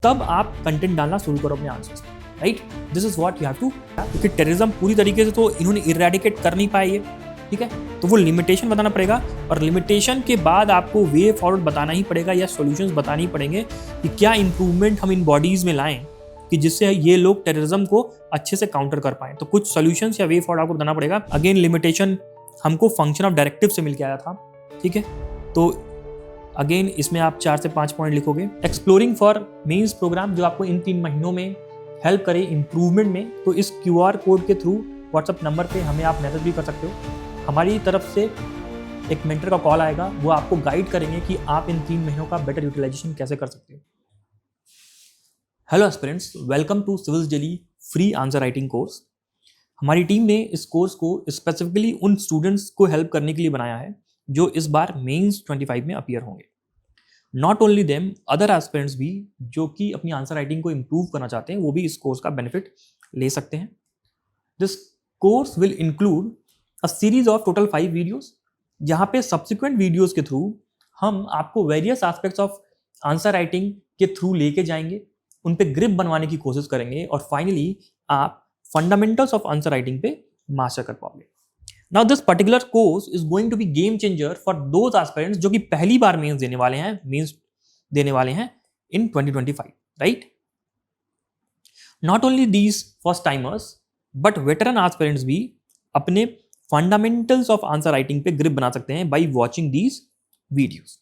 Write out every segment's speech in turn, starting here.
तब आप कंटेंट डालना शुरू करो अपने आंसर्स में, right. This is what you have to, क्योंकि टेररिज्म पूरी तरीके से तो इन्होंने इरेडिकेट कर नहीं पाई है, ठीक है। तो वो लिमिटेशन बताना पड़ेगा और लिमिटेशन के बाद आपको वे फॉरवर्ड बताना ही पड़ेगा या सॉल्यूशंस बताने ही पड़ेंगे कि क्या इंप्रूवमेंट हम इन बॉडीज में लाएं कि जिससे ये लोग टेररिज्म को अच्छे से काउंटर कर पाएं। तो कुछ सॉल्यूशंस या वे फॉरवर्ड आपको बताना पड़ेगा। अगेन लिमिटेशन हमको फंक्शन ऑफ डायरेक्टिव से मिल के आया था, ठीक है। तो अगेन इसमें आप 4 से 5 पॉइंट लिखोगे। एक्सप्लोरिंग फॉर मेंस प्रोग्राम जो आपको इन 3 महीनों में हेल्प करे इंप्रूवमेंट में, तो इस QR कोड के थ्रू व्हाट्सएप नंबर पे हमें आप मैसेज भी कर सकते हो। हमारी तरफ से एक मेंटर का कॉल आएगा, वो आपको गाइड करेंगे कि आप इन 3 महीनों का बेटर यूटिलाइजेशन कैसे कर सकते हो। Hello aspirants, welcome to civils daily free answer writing course. हमारी टीम ने इस कोर्स को स्पेसिफिकली उन स्टूडेंट्स को हेल्प करने के लिए बनाया है जो इस बार मेंस 25 में अपीयर होंगे। Not only them, other aspirants भी जो कि अपनी आंसर राइटिंग को इंप्रूव करना चाहते हैं वो भी इस कोर्स का बेनिफिट ले सकते हैं। This course will include a series of total 5 videos, जहां पे सब्सिक्वेंट वीडियोस के थ्रू हम आपको various aspects of answer writing के थ्रू लेके जाएंगे, उन पे ग्रिप बनवाने की कोशिश करेंगे और फाइनली आप फंडामेंटल्स ऑफ आंसर राइटिंग पे मास्टर कर पाओगे। Now this particular course is going to be game changer for those aspirants जो कि पहली बार मेंस देने वाले हैं in 2025, right. Not only these first timers but veteran aspirants भी अपने फंडामेंटल्स ऑफ आंसर राइटिंग पे ग्रिप बना सकते हैं by watching these videos.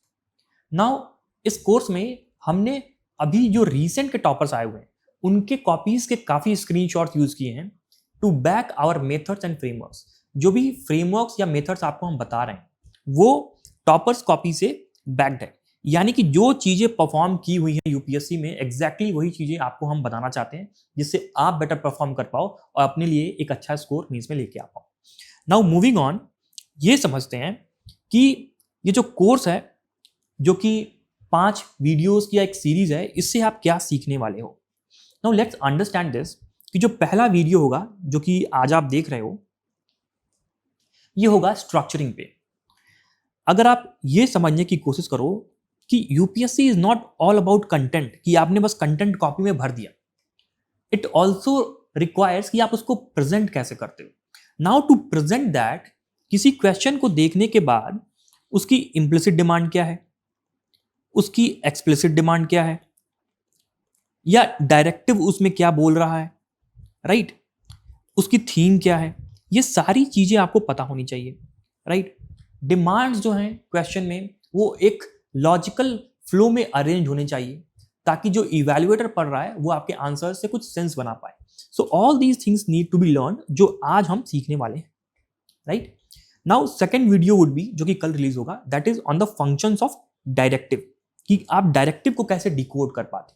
Now इस कोर्स में हमने अभी जो रिसेंट के टॉपर्स आए हुए हैं उनके कॉपीज के काफी स्क्रीनशॉट्स यूज किए हैं to back our methods and frameworks. जो भी फ्रेमवर्क्स या मेथड्स आपको हम बता रहे हैं वो टॉपर्स कॉपी से बैक्ड है, यानी कि जो चीजें परफॉर्म की हुई हैं यूपीएससी में एग्जैक्टली वही चीजें आपको हम बताना चाहते हैं जिससे आप बेटर परफॉर्म कर पाओ और अपने लिए एक अच्छा स्कोर मेंस में लेके आ पाओ। नाउ मूविंग ऑन, ये समझते हैं कि ये जो कोर्स है जो कि 5 वीडियोस की एक सीरीज है, इससे आप क्या सीखने वाले हो। नाउ लेट्स अंडरस्टैंड दिस कि जो पहला वीडियो होगा जो कि आज आप देख रहे हो ये होगा स्ट्रक्चरिंग पे। अगर आप ये समझने की कोशिश करो कि UPSC is not all about content, कि आपने बस कंटेंट कॉपी में भर दिया, इट ऑल्सो रिक्वायर्स कि आप उसको प्रेजेंट कैसे करते हो। नाउ टू प्रेजेंट दैट, किसी क्वेश्चन को देखने के बाद उसकी इम्प्लिसिट डिमांड क्या है, उसकी एक्सप्लिसिट डिमांड क्या है, या डायरेक्टिव उसमें क्या बोल रहा है, राइट, उसकी थीम क्या है, ये सारी चीजें आपको पता होनी चाहिए, राइट। डिमांड्स जो हैं क्वेश्चन में वो एक लॉजिकल फ्लो में अरेंज होने चाहिए ताकि जो इवैल्यूएटर पढ़ रहा है वो आपके आंसर से कुछ सेंस बना पाए। So all these things need to be learn, जो आज हम सीखने वाले हैं, right. Now second video would be, जो कि कल रिलीज होगा, that is on the functions of directive, कि आप डायरेक्टिव को कैसे डिकोड कर पाते।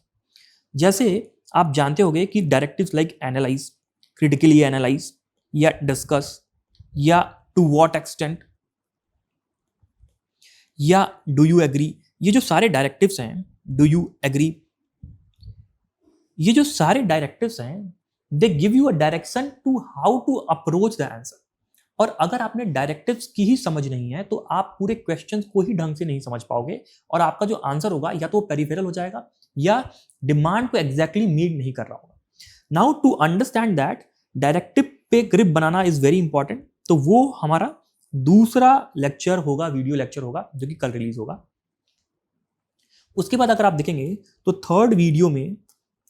जैसे आप जानते होंगे कि directives like analyse, critically analyse या डिस्कस या टू व्हाट एक्सटेंट या डू यू एग्री, ये जो सारे डायरेक्टिव्स हैं, डू यू एग्री, ये जो सारे डायरेक्टिव्स हैं they give you a direction to how to approach the answer. और अगर आपने डायरेक्टिव्स की ही समझ नहीं है तो आप पूरे क्वेश्चंस को ही ढंग से नहीं समझ पाओगे और आपका जो आंसर होगा या तो पेरिफेरल हो जाएगा या डिमांड को एग्जैक्टली मीट नहीं कर रहा होगा। Now to understand that directive पे ग्रिप बनाना इज वेरी इंपॉर्टेंट, तो वो हमारा दूसरा लेक्चर होगा, वीडियो लेक्चर होगा, जो कि कल रिलीज होगा। उसके बाद अगर आप देखेंगे तो थर्ड वीडियो में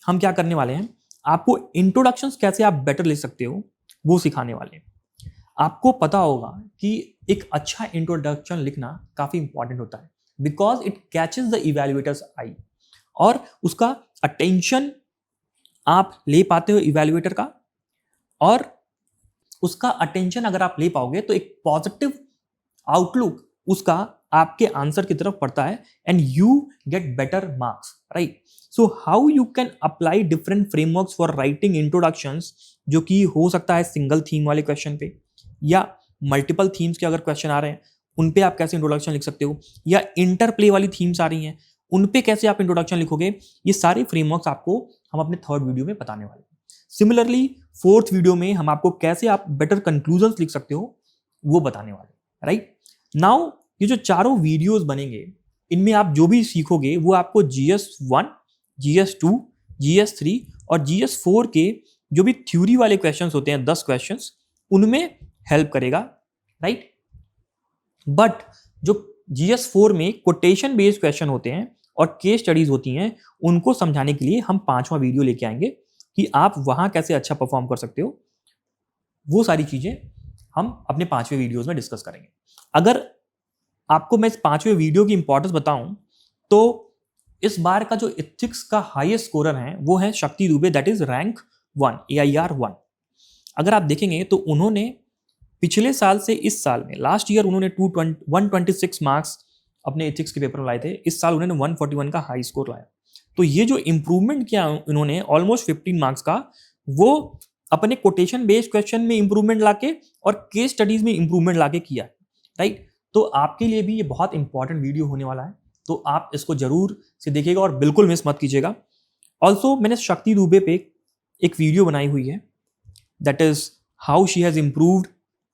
हम क्या करने वाले हैं, आपको इंट्रोडक्शंस कैसे आप बेटर ले सकते हो वो सिखाने वाले हैं। आपको पता होगा कि एक अच्छा इंट्रोडक्शन लिखना काफी इंपॉर्टेंट होता है because it catches the evaluators eye, और उसका अटेंशन आप ले पाते हो इवैल्यूएटर का, और उसका अटेंशन अगर आप ले पाओगे तो एक पॉजिटिव आउटलुक उसका आपके आंसर की तरफ पड़ता है and you get better marks, right. So how you can apply different frameworks for writing introductions, जो कि हो सकता है सिंगल थीम वाले क्वेश्चन पे या मल्टीपल थीम्स के अगर क्वेश्चन आ रहे हैं उन पे आप कैसे इंट्रोडक्शन लिख सकते हो, या इंटरप्ले वाली थीम्स आ रही हैं उन पे कैसे आप इंट्रोडक्शन लिखोगे। ये सारे फ्रेमवर्क्स आपको हम अपने थर्ड वीडियो में बताने वाले हैं। सिमिलरली फोर्थ वीडियो में हम आपको कैसे आप बेटर कंक्लूजन्स लिख सकते हो वो बताने वाले, राइट। नाउ ये जो चारों वीडियोस बनेंगे इनमें आप जो भी सीखोगे वो आपको GS1, GS2, GS3 और GS4 के जो भी थ्योरी वाले क्वेश्चंस होते हैं 10 क्वेश्चंस, उनमें हेल्प करेगा, राइट। बट जो GS4 में कोटेशन बेस्ड क्वेश्चन होते हैं और केस स्टडीज होती हैं, उनको समझाने के लिए हम 5वां वीडियो लेके आएंगे कि आप वहां कैसे अच्छा परफॉर्म कर सकते हो। वो सारी चीजें हम अपने 5वें वीडियोस में डिस्कस करेंगे। अगर आपको मैं इस 5वें वीडियो की इंपॉर्टेंस बताऊं तो इस बार का जो एथिक्स का हाईएस्ट स्कोरर है वो है शक्ति Dubey, that is rank 1 AIR 1। अगर आप देखेंगे तो उन्होंने पिछले साल से इस साल में, लास्ट ईयर उन्होंने 126 मार्क्स अपने एथिक्स के पेपर में लाए थे, इस साल उन्होंने 141 का हाई स्कोर लाया। तो ये जो इंप्रूवमेंट किया इन्होंने ऑलमोस्ट 15 मार्क्स का, वो अपने कोटेशन बेस्ड क्वेश्चन में इंप्रूवमेंट लाके और केस स्टडीज में इंप्रूवमेंट लाके किया, राइट। तो आपके लिए भी ये बहुत इंपॉर्टेंट वीडियो होने वाला है, तो आप इसको जरूर से देखिएगा और बिल्कुल मिस मत कीजिएगा। ऑल्सो मैंने शक्ति दुबे पे एक वीडियो बनाई हुई है, that is how she has improved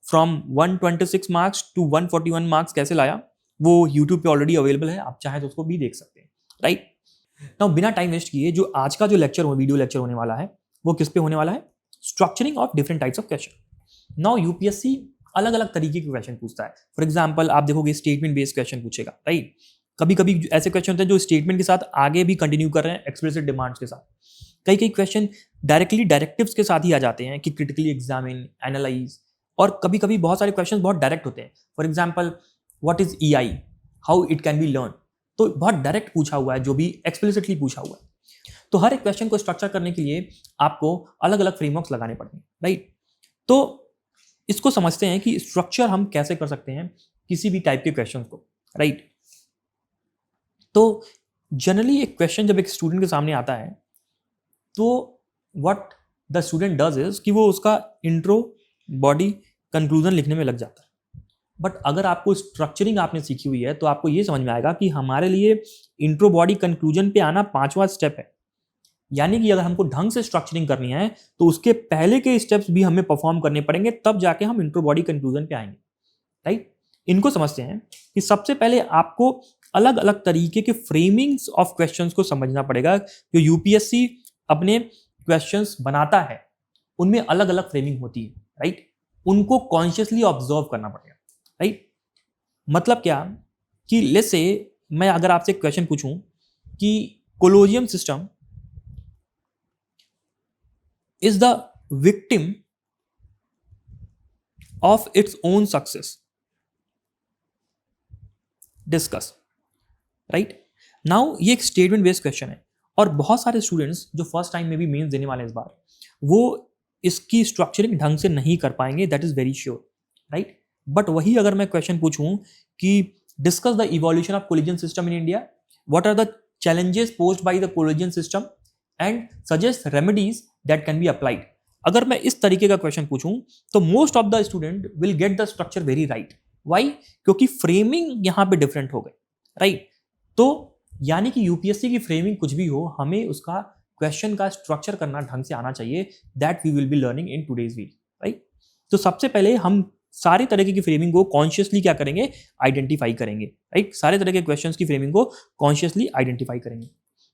from 126 marks to 141 marks कैसे लाया। वो यूट्यूब पे ऑलरेडी अवेलेबल है, आप चाहें तो उसको भी देख सकते हैं, राइट। नाउ बिना टाइम वेस्ट किए जो आज का जो लेक्चर वीडियो लेक्चर होने वाला है वो किस पे होने वाला है, structuring of different types of question. Now UPSC अलग अलग तरीके के क्वेश्चन पूछता है। फॉर एग्जाम्पल आप देखोगे स्टेटमेंट बेस्ड क्वेश्चन पूछेगा, राइट। कभी कभी ऐसे क्वेश्चन होते हैं जो स्टेटमेंट के साथ आगे भी कंटिन्यू कर रहे हैं एक्सप्लिसिट डिमांड्स के साथ। कई कई क्वेश्चन डायरेक्टली डायरेक्टिव्स के साथ ही आ जाते हैं कि क्रिटिकली एग्जामिन, एनालाइज। और कभी कभी बहुत सारे क्वेश्चन बहुत डायरेक्ट होते हैं। For example what is EI, how it can be learn, तो बहुत डायरेक्ट पूछा हुआ है, जो भी एक्सप्लिसिटली पूछा हुआ है। तो हर एक क्वेश्चन को स्ट्रक्चर करने के लिए आपको अलग अलग फ्रेमवर्क्स लगाने पड़ेंगे, राइट। तो इसको समझते हैं कि स्ट्रक्चर हम कैसे कर सकते हैं किसी भी टाइप के क्वेश्चन को, राइट। तो जनरली एक क्वेश्चन जब एक स्टूडेंट के सामने आता है तो what the student does is कि वो उसका इंट्रो, बॉडी, कंक्लूजन लिखने में लग जाता है। बट अगर आपको स्ट्रक्चरिंग आपने सीखी हुई है तो आपको ये समझ में आएगा कि हमारे लिए इंट्रो, बॉडी, कंक्लूजन पे आना 5वां स्टेप है। यानी कि अगर हमको ढंग से स्ट्रक्चरिंग करनी है तो उसके पहले के स्टेप्स भी हमें परफॉर्म करने पड़ेंगे, तब जाके हम इंट्रो, बॉडी, कंक्लूजन पे आएंगे, राइट। इनको समझते हैं कि सबसे पहले आपको अलग अलग तरीके के फ्रेमिंग्स ऑफ क्वेश्चंस को समझना पड़ेगा। जो यूपीएससी अपने क्वेश्चंस बनाता है उनमें अलग अलग फ्रेमिंग होती है, राइट। उनको कॉन्शियसली ऑब्जर्व करना पड़ेगा, राइट। मतलब क्या कि लेट्स से मैं अगर आपसे क्वेश्चन पूछूं कि Colosseum system is the victim of its own success, discuss, right. Now ये एक स्टेटमेंट बेस्ड क्वेश्चन है और बहुत सारे स्टूडेंट्स जो फर्स्ट टाइम में भी मेंस देने वाले हैं इस बार, वो इसकी स्ट्रक्चरिंग ढंग से नहीं कर पाएंगे, that is very sure, right. But वही अगर मैं क्वेश्चन पूछूं कि discuss the evolution of coalition system in India, what are the challenges posed by the collision system and suggest remedies that can be applied, अगर मैं इस तरीके का क्वेश्चन पूछूं तो most of the student will get the structure very right. Why? क्योंकि framing यहां पे डिफरेंट हो गई, राइट। तो यानी कि यूपीएससी की फ्रेमिंग कुछ भी हो, हमें उसका क्वेश्चन का स्ट्रक्चर करना ढंग से आना चाहिए, that we will be learning in today's video, right. तो सबसे पहले हम सारे तरह की फ्रेमिंग को कॉन्शियसली क्या करेंगे, आइडेंटिफाई करेंगे, राइट। सारे तरह के क्वेश्चंस की फ्रेमिंग को कॉन्शियसली आइडेंटिफाई करेंगे।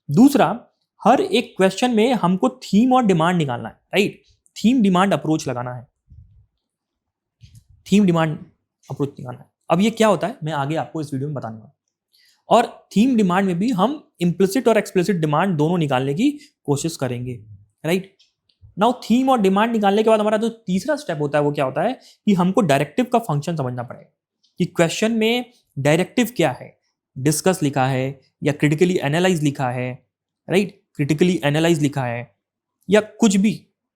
दूसरा, हर एक क्वेश्चन में हमको थीम और डिमांड निकालना है, राइट। थीम डिमांड अप्रोच लगाना है, थीम डिमांड अप्रोच निकालना है। अब ये क्या होता है मैं आगे आपको इस वीडियो में बताऊंगा। और थीम डिमांड में भी हम इम्प्लिसिट और एक्सप्लिसिट डिमांड दोनों निकालने की कोशिश करेंगे, राइट। नाउ थीम और डिमांड निकालने के बाद हमारा जो तीसरा स्टेप होता है वो क्या होता है कि हमको डायरेक्टिव का फंक्शन समझना पड़ेगा कि क्वेश्चन में डायरेक्टिव क्या है, डिस्कस लिखा है या क्रिटिकली एनालाइज लिखा है, राइट। क्रिटिकली एनालाइज लिखा है या कुछ भी,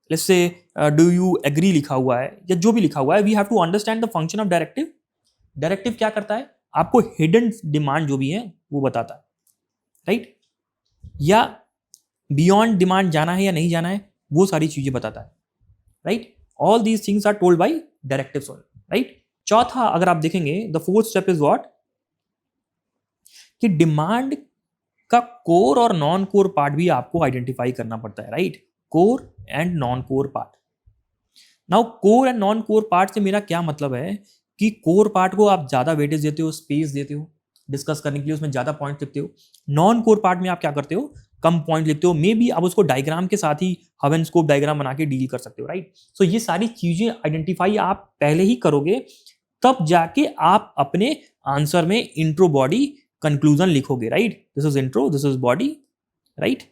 let's say do you agree लिखा हुआ है या जो भी लिखा हुआ है, we have to understand the function of directive. Directive क्या करता है, आपको हिडन डिमांड जो भी है वो बताता है, राइट। या बियॉन्ड डिमांड जाना है या नहीं जाना है वो सारी चीजें बताता है, right. All these things are told by directives, right. चौथा अगर आप देखेंगे the fourth step is what, कि डिमांड का कोर और नॉन कोर पार्ट भी आपको आइडेंटिफाई करना पड़ता है, राइट। Core and non core part. Now core and non core part से मेरा क्या मतलब है कि कोर पार्ट को आप ज्यादा वेटेज देते हो, स्पेस देते हो डिस्कस करने के लिए, उसमें ज्यादा पॉइंट लिखते हो। नॉन कोर पार्ट में आप क्या करते हो, कम पॉइंट लिखते हो, मे बी आप उसको डायग्राम के साथ ही हब एंड स्कोप डायग्राम बना के डील कर सकते हो, राइट। सो ये सारी चीजें आइडेंटिफाई आप पहले ही करोगे, तब जाके आप अपने आंसर में इंट्रो बॉडी कंक्लूजन लिखोगे, right. This is intro, this is body, right,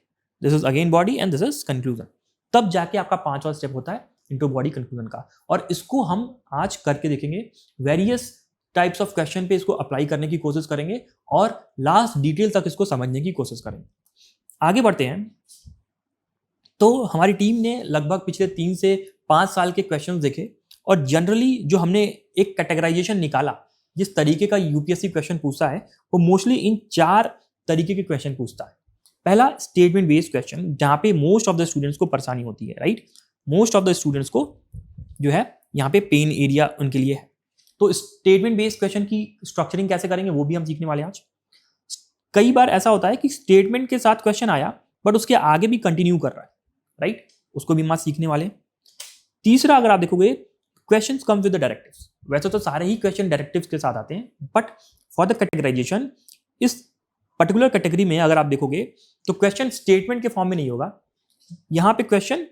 this is again body and this is conclusion. तब जाके आपका 5वां स्टेप होता है इंट्रो बॉडी कंक्लूजन का। और इसको हम आज करके देखेंगे, वेरियस टाइप्स ऑफ क्वेश्चन पे इसको अप्लाई करने की कोशिश करेंगे और लास्ट डिटेल तक इसको समझने की कोशिश करेंगे। आगे बढ़ते हैं। तो हमारी टीम ने लगभग पिछले 3 से 5 साल के क्वेश्चंस देखे और जनरली जो हमने एक कैटेगराइजेशन निकाला, जिस तरीके का यूपीएससी क्वेश्चन पूछता है वो मोस्टली इन 4 तरीके के क्वेश्चन पूछता है। पहला स्टेटमेंट बेस्ड क्वेश्चन, जहां पे मोस्ट ऑफ द स्टूडेंट्स को परेशानी होती है, right. Most of the students को जो है यहाँ पे पेन एरिया उनके लिए है। तो स्टेटमेंट बेस्ड क्वेश्चन की स्ट्रक्चरिंग कैसे करेंगे वो भी हम सीखने वाले हैं आज। कई बार ऐसा होता है कि स्टेटमेंट के साथ क्वेश्चन आया बट उसके आगे भी कंटिन्यू कर रहा है, राइट, उसको भी हम आज सीखने वाले हैं। तीसरा, अगर आप देखोगे, questions come with the directives. वैसे तो सारे ही क्वेश्चन डायरेक्टिव्स के साथ आते हैं, बट फॉर द कैटेगराइजेशन इस पर्टिकुलर कैटेगरी में अगर आप देखोगे तो क्वेश्चन स्टेटमेंट के फॉर्म में नहीं होगा, यहां पे क्वेश्चन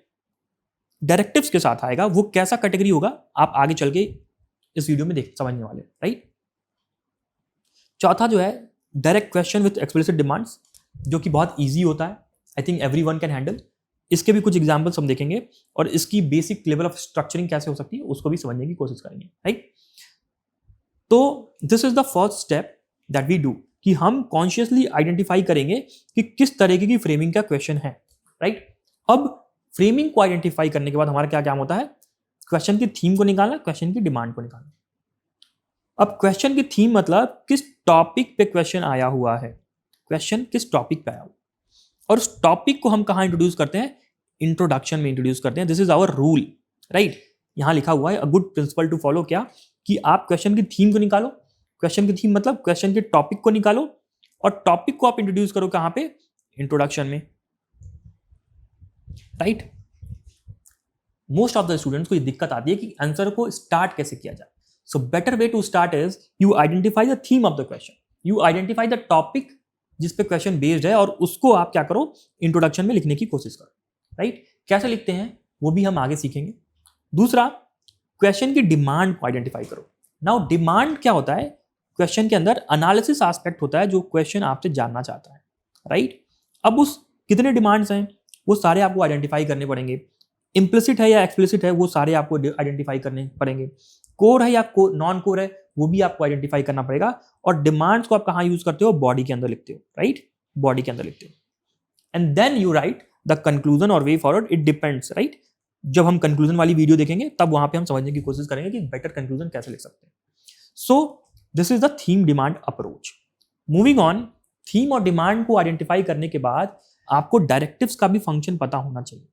डायरेक्टिव्स के साथ आएगा। वो कैसा कैटेगरी होगा आप आगे चल के इस वीडियो में देख समझने वाले, राइट। चौथा जो है direct question with explicit demands, जो कि बहुत ईजी होता है, I think everyone can handle. इसके भी कुछ एग्जांपल्स हम देखेंगे और इसकी बेसिक लेवल ऑफ स्ट्रक्चरिंग कैसे हो सकती है उसको भी समझने की कोशिश करेंगे, राइट। तो this is the first step that we do, कि हम कॉन्शियसली आइडेंटिफाई करेंगे कि किस तरीके की फ्रेमिंग का क्वेश्चन है, राइट। अब फ्रेमिंग को आइडेंटिफाई करने के बाद हमारा क्या काम होता है, क्वेश्चन की थीम को निकालना, क्वेश्चन की डिमांड को निकालना। अब क्वेश्चन की थीम मतलब किस टॉपिक पे क्वेश्चन आया हुआ है, क्वेश्चन किस टॉपिक पे आया हुआ, और उस टॉपिक को हम कहाँ इंट्रोड्यूस करते हैं, इंट्रोडक्शन में इंट्रोड्यूस करते हैं। This is our rule, right. यहां लिखा हुआ है a good principle to follow, क्या कि आप क्वेश्चन की थीम को निकालो, क्वेश्चन की थीम मतलब क्वेश्चन के टॉपिक को निकालो और टॉपिक को आप इंट्रोड्यूस करो कहां पे, इंट्रोडक्शन में, right. Most of the students को ये दिक्कत आती है कि आंसर को स्टार्ट कैसे किया जाए। So better way to start is you identify the theme of the question, you identify the topic जिस पे क्वेश्चन बेस्ड है और उसको आप क्या करो, इंट्रोडक्शन में लिखने की कोशिश करो, राइट। कैसे लिखते हैं वो भी हम आगे सीखेंगे। दूसरा, क्वेश्चन की डिमांड को आइडेंटिफाई करो। नाउ डिमांड क्या होता है, क्वेश्चन के अंदर एनालिसिस एस्पेक्ट होता है जो क्वेश्चन आपसे जानना चाहता है, राइट। अब उस कितने डिमांड्स हैं वो सारे आपको आइडेंटिफाई करने पड़ेंगे, इम्प्लिसिट है या एक्सप्लिसिट है वो सारे आपको आइडेंटिफाई करने पड़ेंगे, कोर है या नॉन कोर है वो भी आपको आइडेंटिफाई करना पड़ेगा। और डिमांड्स को आप कहाँ यूज करते हो, बॉडी के अंदर लिखते हो, राइट, बॉडी के अंदर लिखते हो। And then you write the conclusion और way forward, it depends, right. जब हम कंक्लूजन वाली वीडियो देखेंगे तब वहां पे हम समझने की कोशिश करेंगे कि बेटर कंक्लूजन कैसे लिख सकते हैं। सो this is the theme demand approach. Moving on, theme और डिमांड को आइडेंटिफाई करने के बाद आपको डायरेक्टिव्स का भी फंक्शन पता होना चाहिए,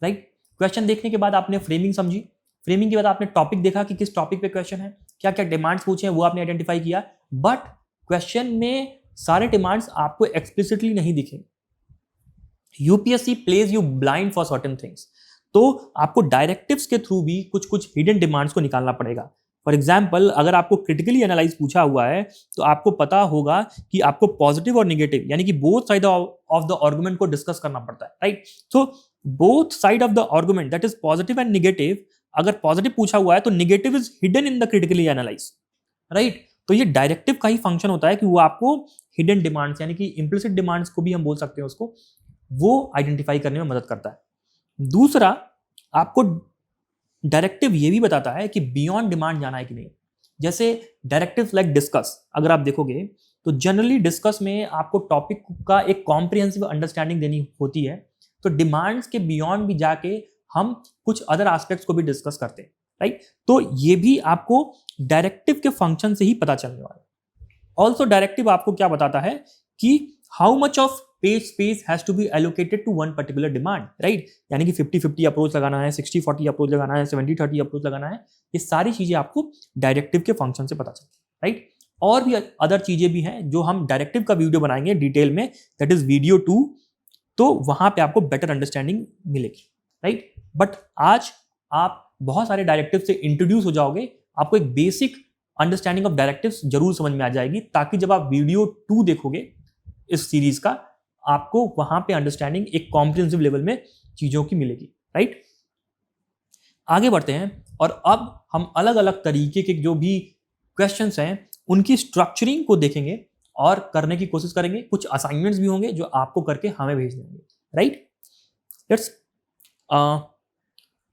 राइट। क्वेश्चन देखने के बाद आपने फ्रेमिंग समझी, फ्रेमिंग के बाद आपने टॉपिक देखा कि किस टॉपिक पे क्वेश्चन है, क्या क्या डिमांड्स पूछे हैं वो आपने आइडेंटिफाई किया, बट क्वेश्चन में सारे डिमांड्स आपको एक्सप्लिसिटली नहीं दिखेंगे। UPSC plays you blind for certain things, तो आपको डायरेक्टिव्स के थ्रू भी कुछ कुछ हिडन डिमांड्स को निकालना पड़ेगा। फॉर एग्जाम्पल, अगर आपको क्रिटिकली एनालाइज पूछा हुआ है तो आपको पता होगा कि आपको पॉजिटिव और निगेटिव यानी कि both side of the argument को डिस्कस करना पड़ता है, right. So both side of the argument, that is positive and negative, अगर पॉजिटिव पूछा हुआ है तो negative is hidden in the critically analyse, right. तो ये डायरेक्टिव का ही फंक्शन होता है कि वो आपको हिडन डिमांड्स यानी कि इम्प्लिसिट डिमांड्स को भी हम बोल सकते हैं उसको, वो आइडेंटिफाई करने में मदद करता है। दूसरा, आपको डायरेक्टिव ये भी बताता है कि बियॉन्ड डिमांड जाना है कि नहीं। जैसे डायरेक्टिव लाइक डिस्कस, अगर आप देखोगे तो जनरली डिस्कस में आपको टॉपिक का एक कॉम्प्रिहेंसिव अंडरस्टैंडिंग देनी होती है, तो डिमांड्स के बियॉन्ड भी जाके हम कुछ अदर एस्पेक्ट्स को भी डिस्कस करते हैं, राइट। तो ये भी आपको डायरेक्टिव के फंक्शन से ही पता चलने वाला है। ऑल्सो डायरेक्टिव आपको क्या बताता है कि how much of page space has to be allocated to one particular demand, right. यानी कि 50-50 अप्रोच लगाना है, 60-40 अप्रोच लगाना है, 70-30 अप्रोच लगाना है, ये सारी चीजें आपको डायरेक्टिव के फंक्शन से पता चलती है, राइट। और भी अदर चीजें भी हैं जो हम डायरेक्टिव का वीडियो बनाएंगे डिटेल में, दैट इज वीडियो 2, तो वहां पे आपको बेटर अंडरस्टैंडिंग मिलेगी, राइट। बट आज आप बहुत सारे डायरेक्टिव से इंट्रोड्यूस हो जाओगे, आपको एक बेसिक अंडरस्टैंडिंग ऑफ डायरेक्टिव्स जरूर समझ में आ जाएगी, ताकि जब आप वीडियो 2 देखोगे इस सीरीज का, आपको वहां पे अंडरस्टैंडिंग एक कॉम्प्रिहेंसिव लेवल में चीजों की मिलेगी, राइट। आगे बढ़ते हैं और अब हम अलग अलग तरीके के जो भी क्वेश्चंस हैं उनकी स्ट्रक्चरिंग को देखेंगे और करने की कोशिश करेंगे। कुछ असाइनमेंट्स भी होंगे जो आपको करके हमें भेज देंगे, राइट। Let's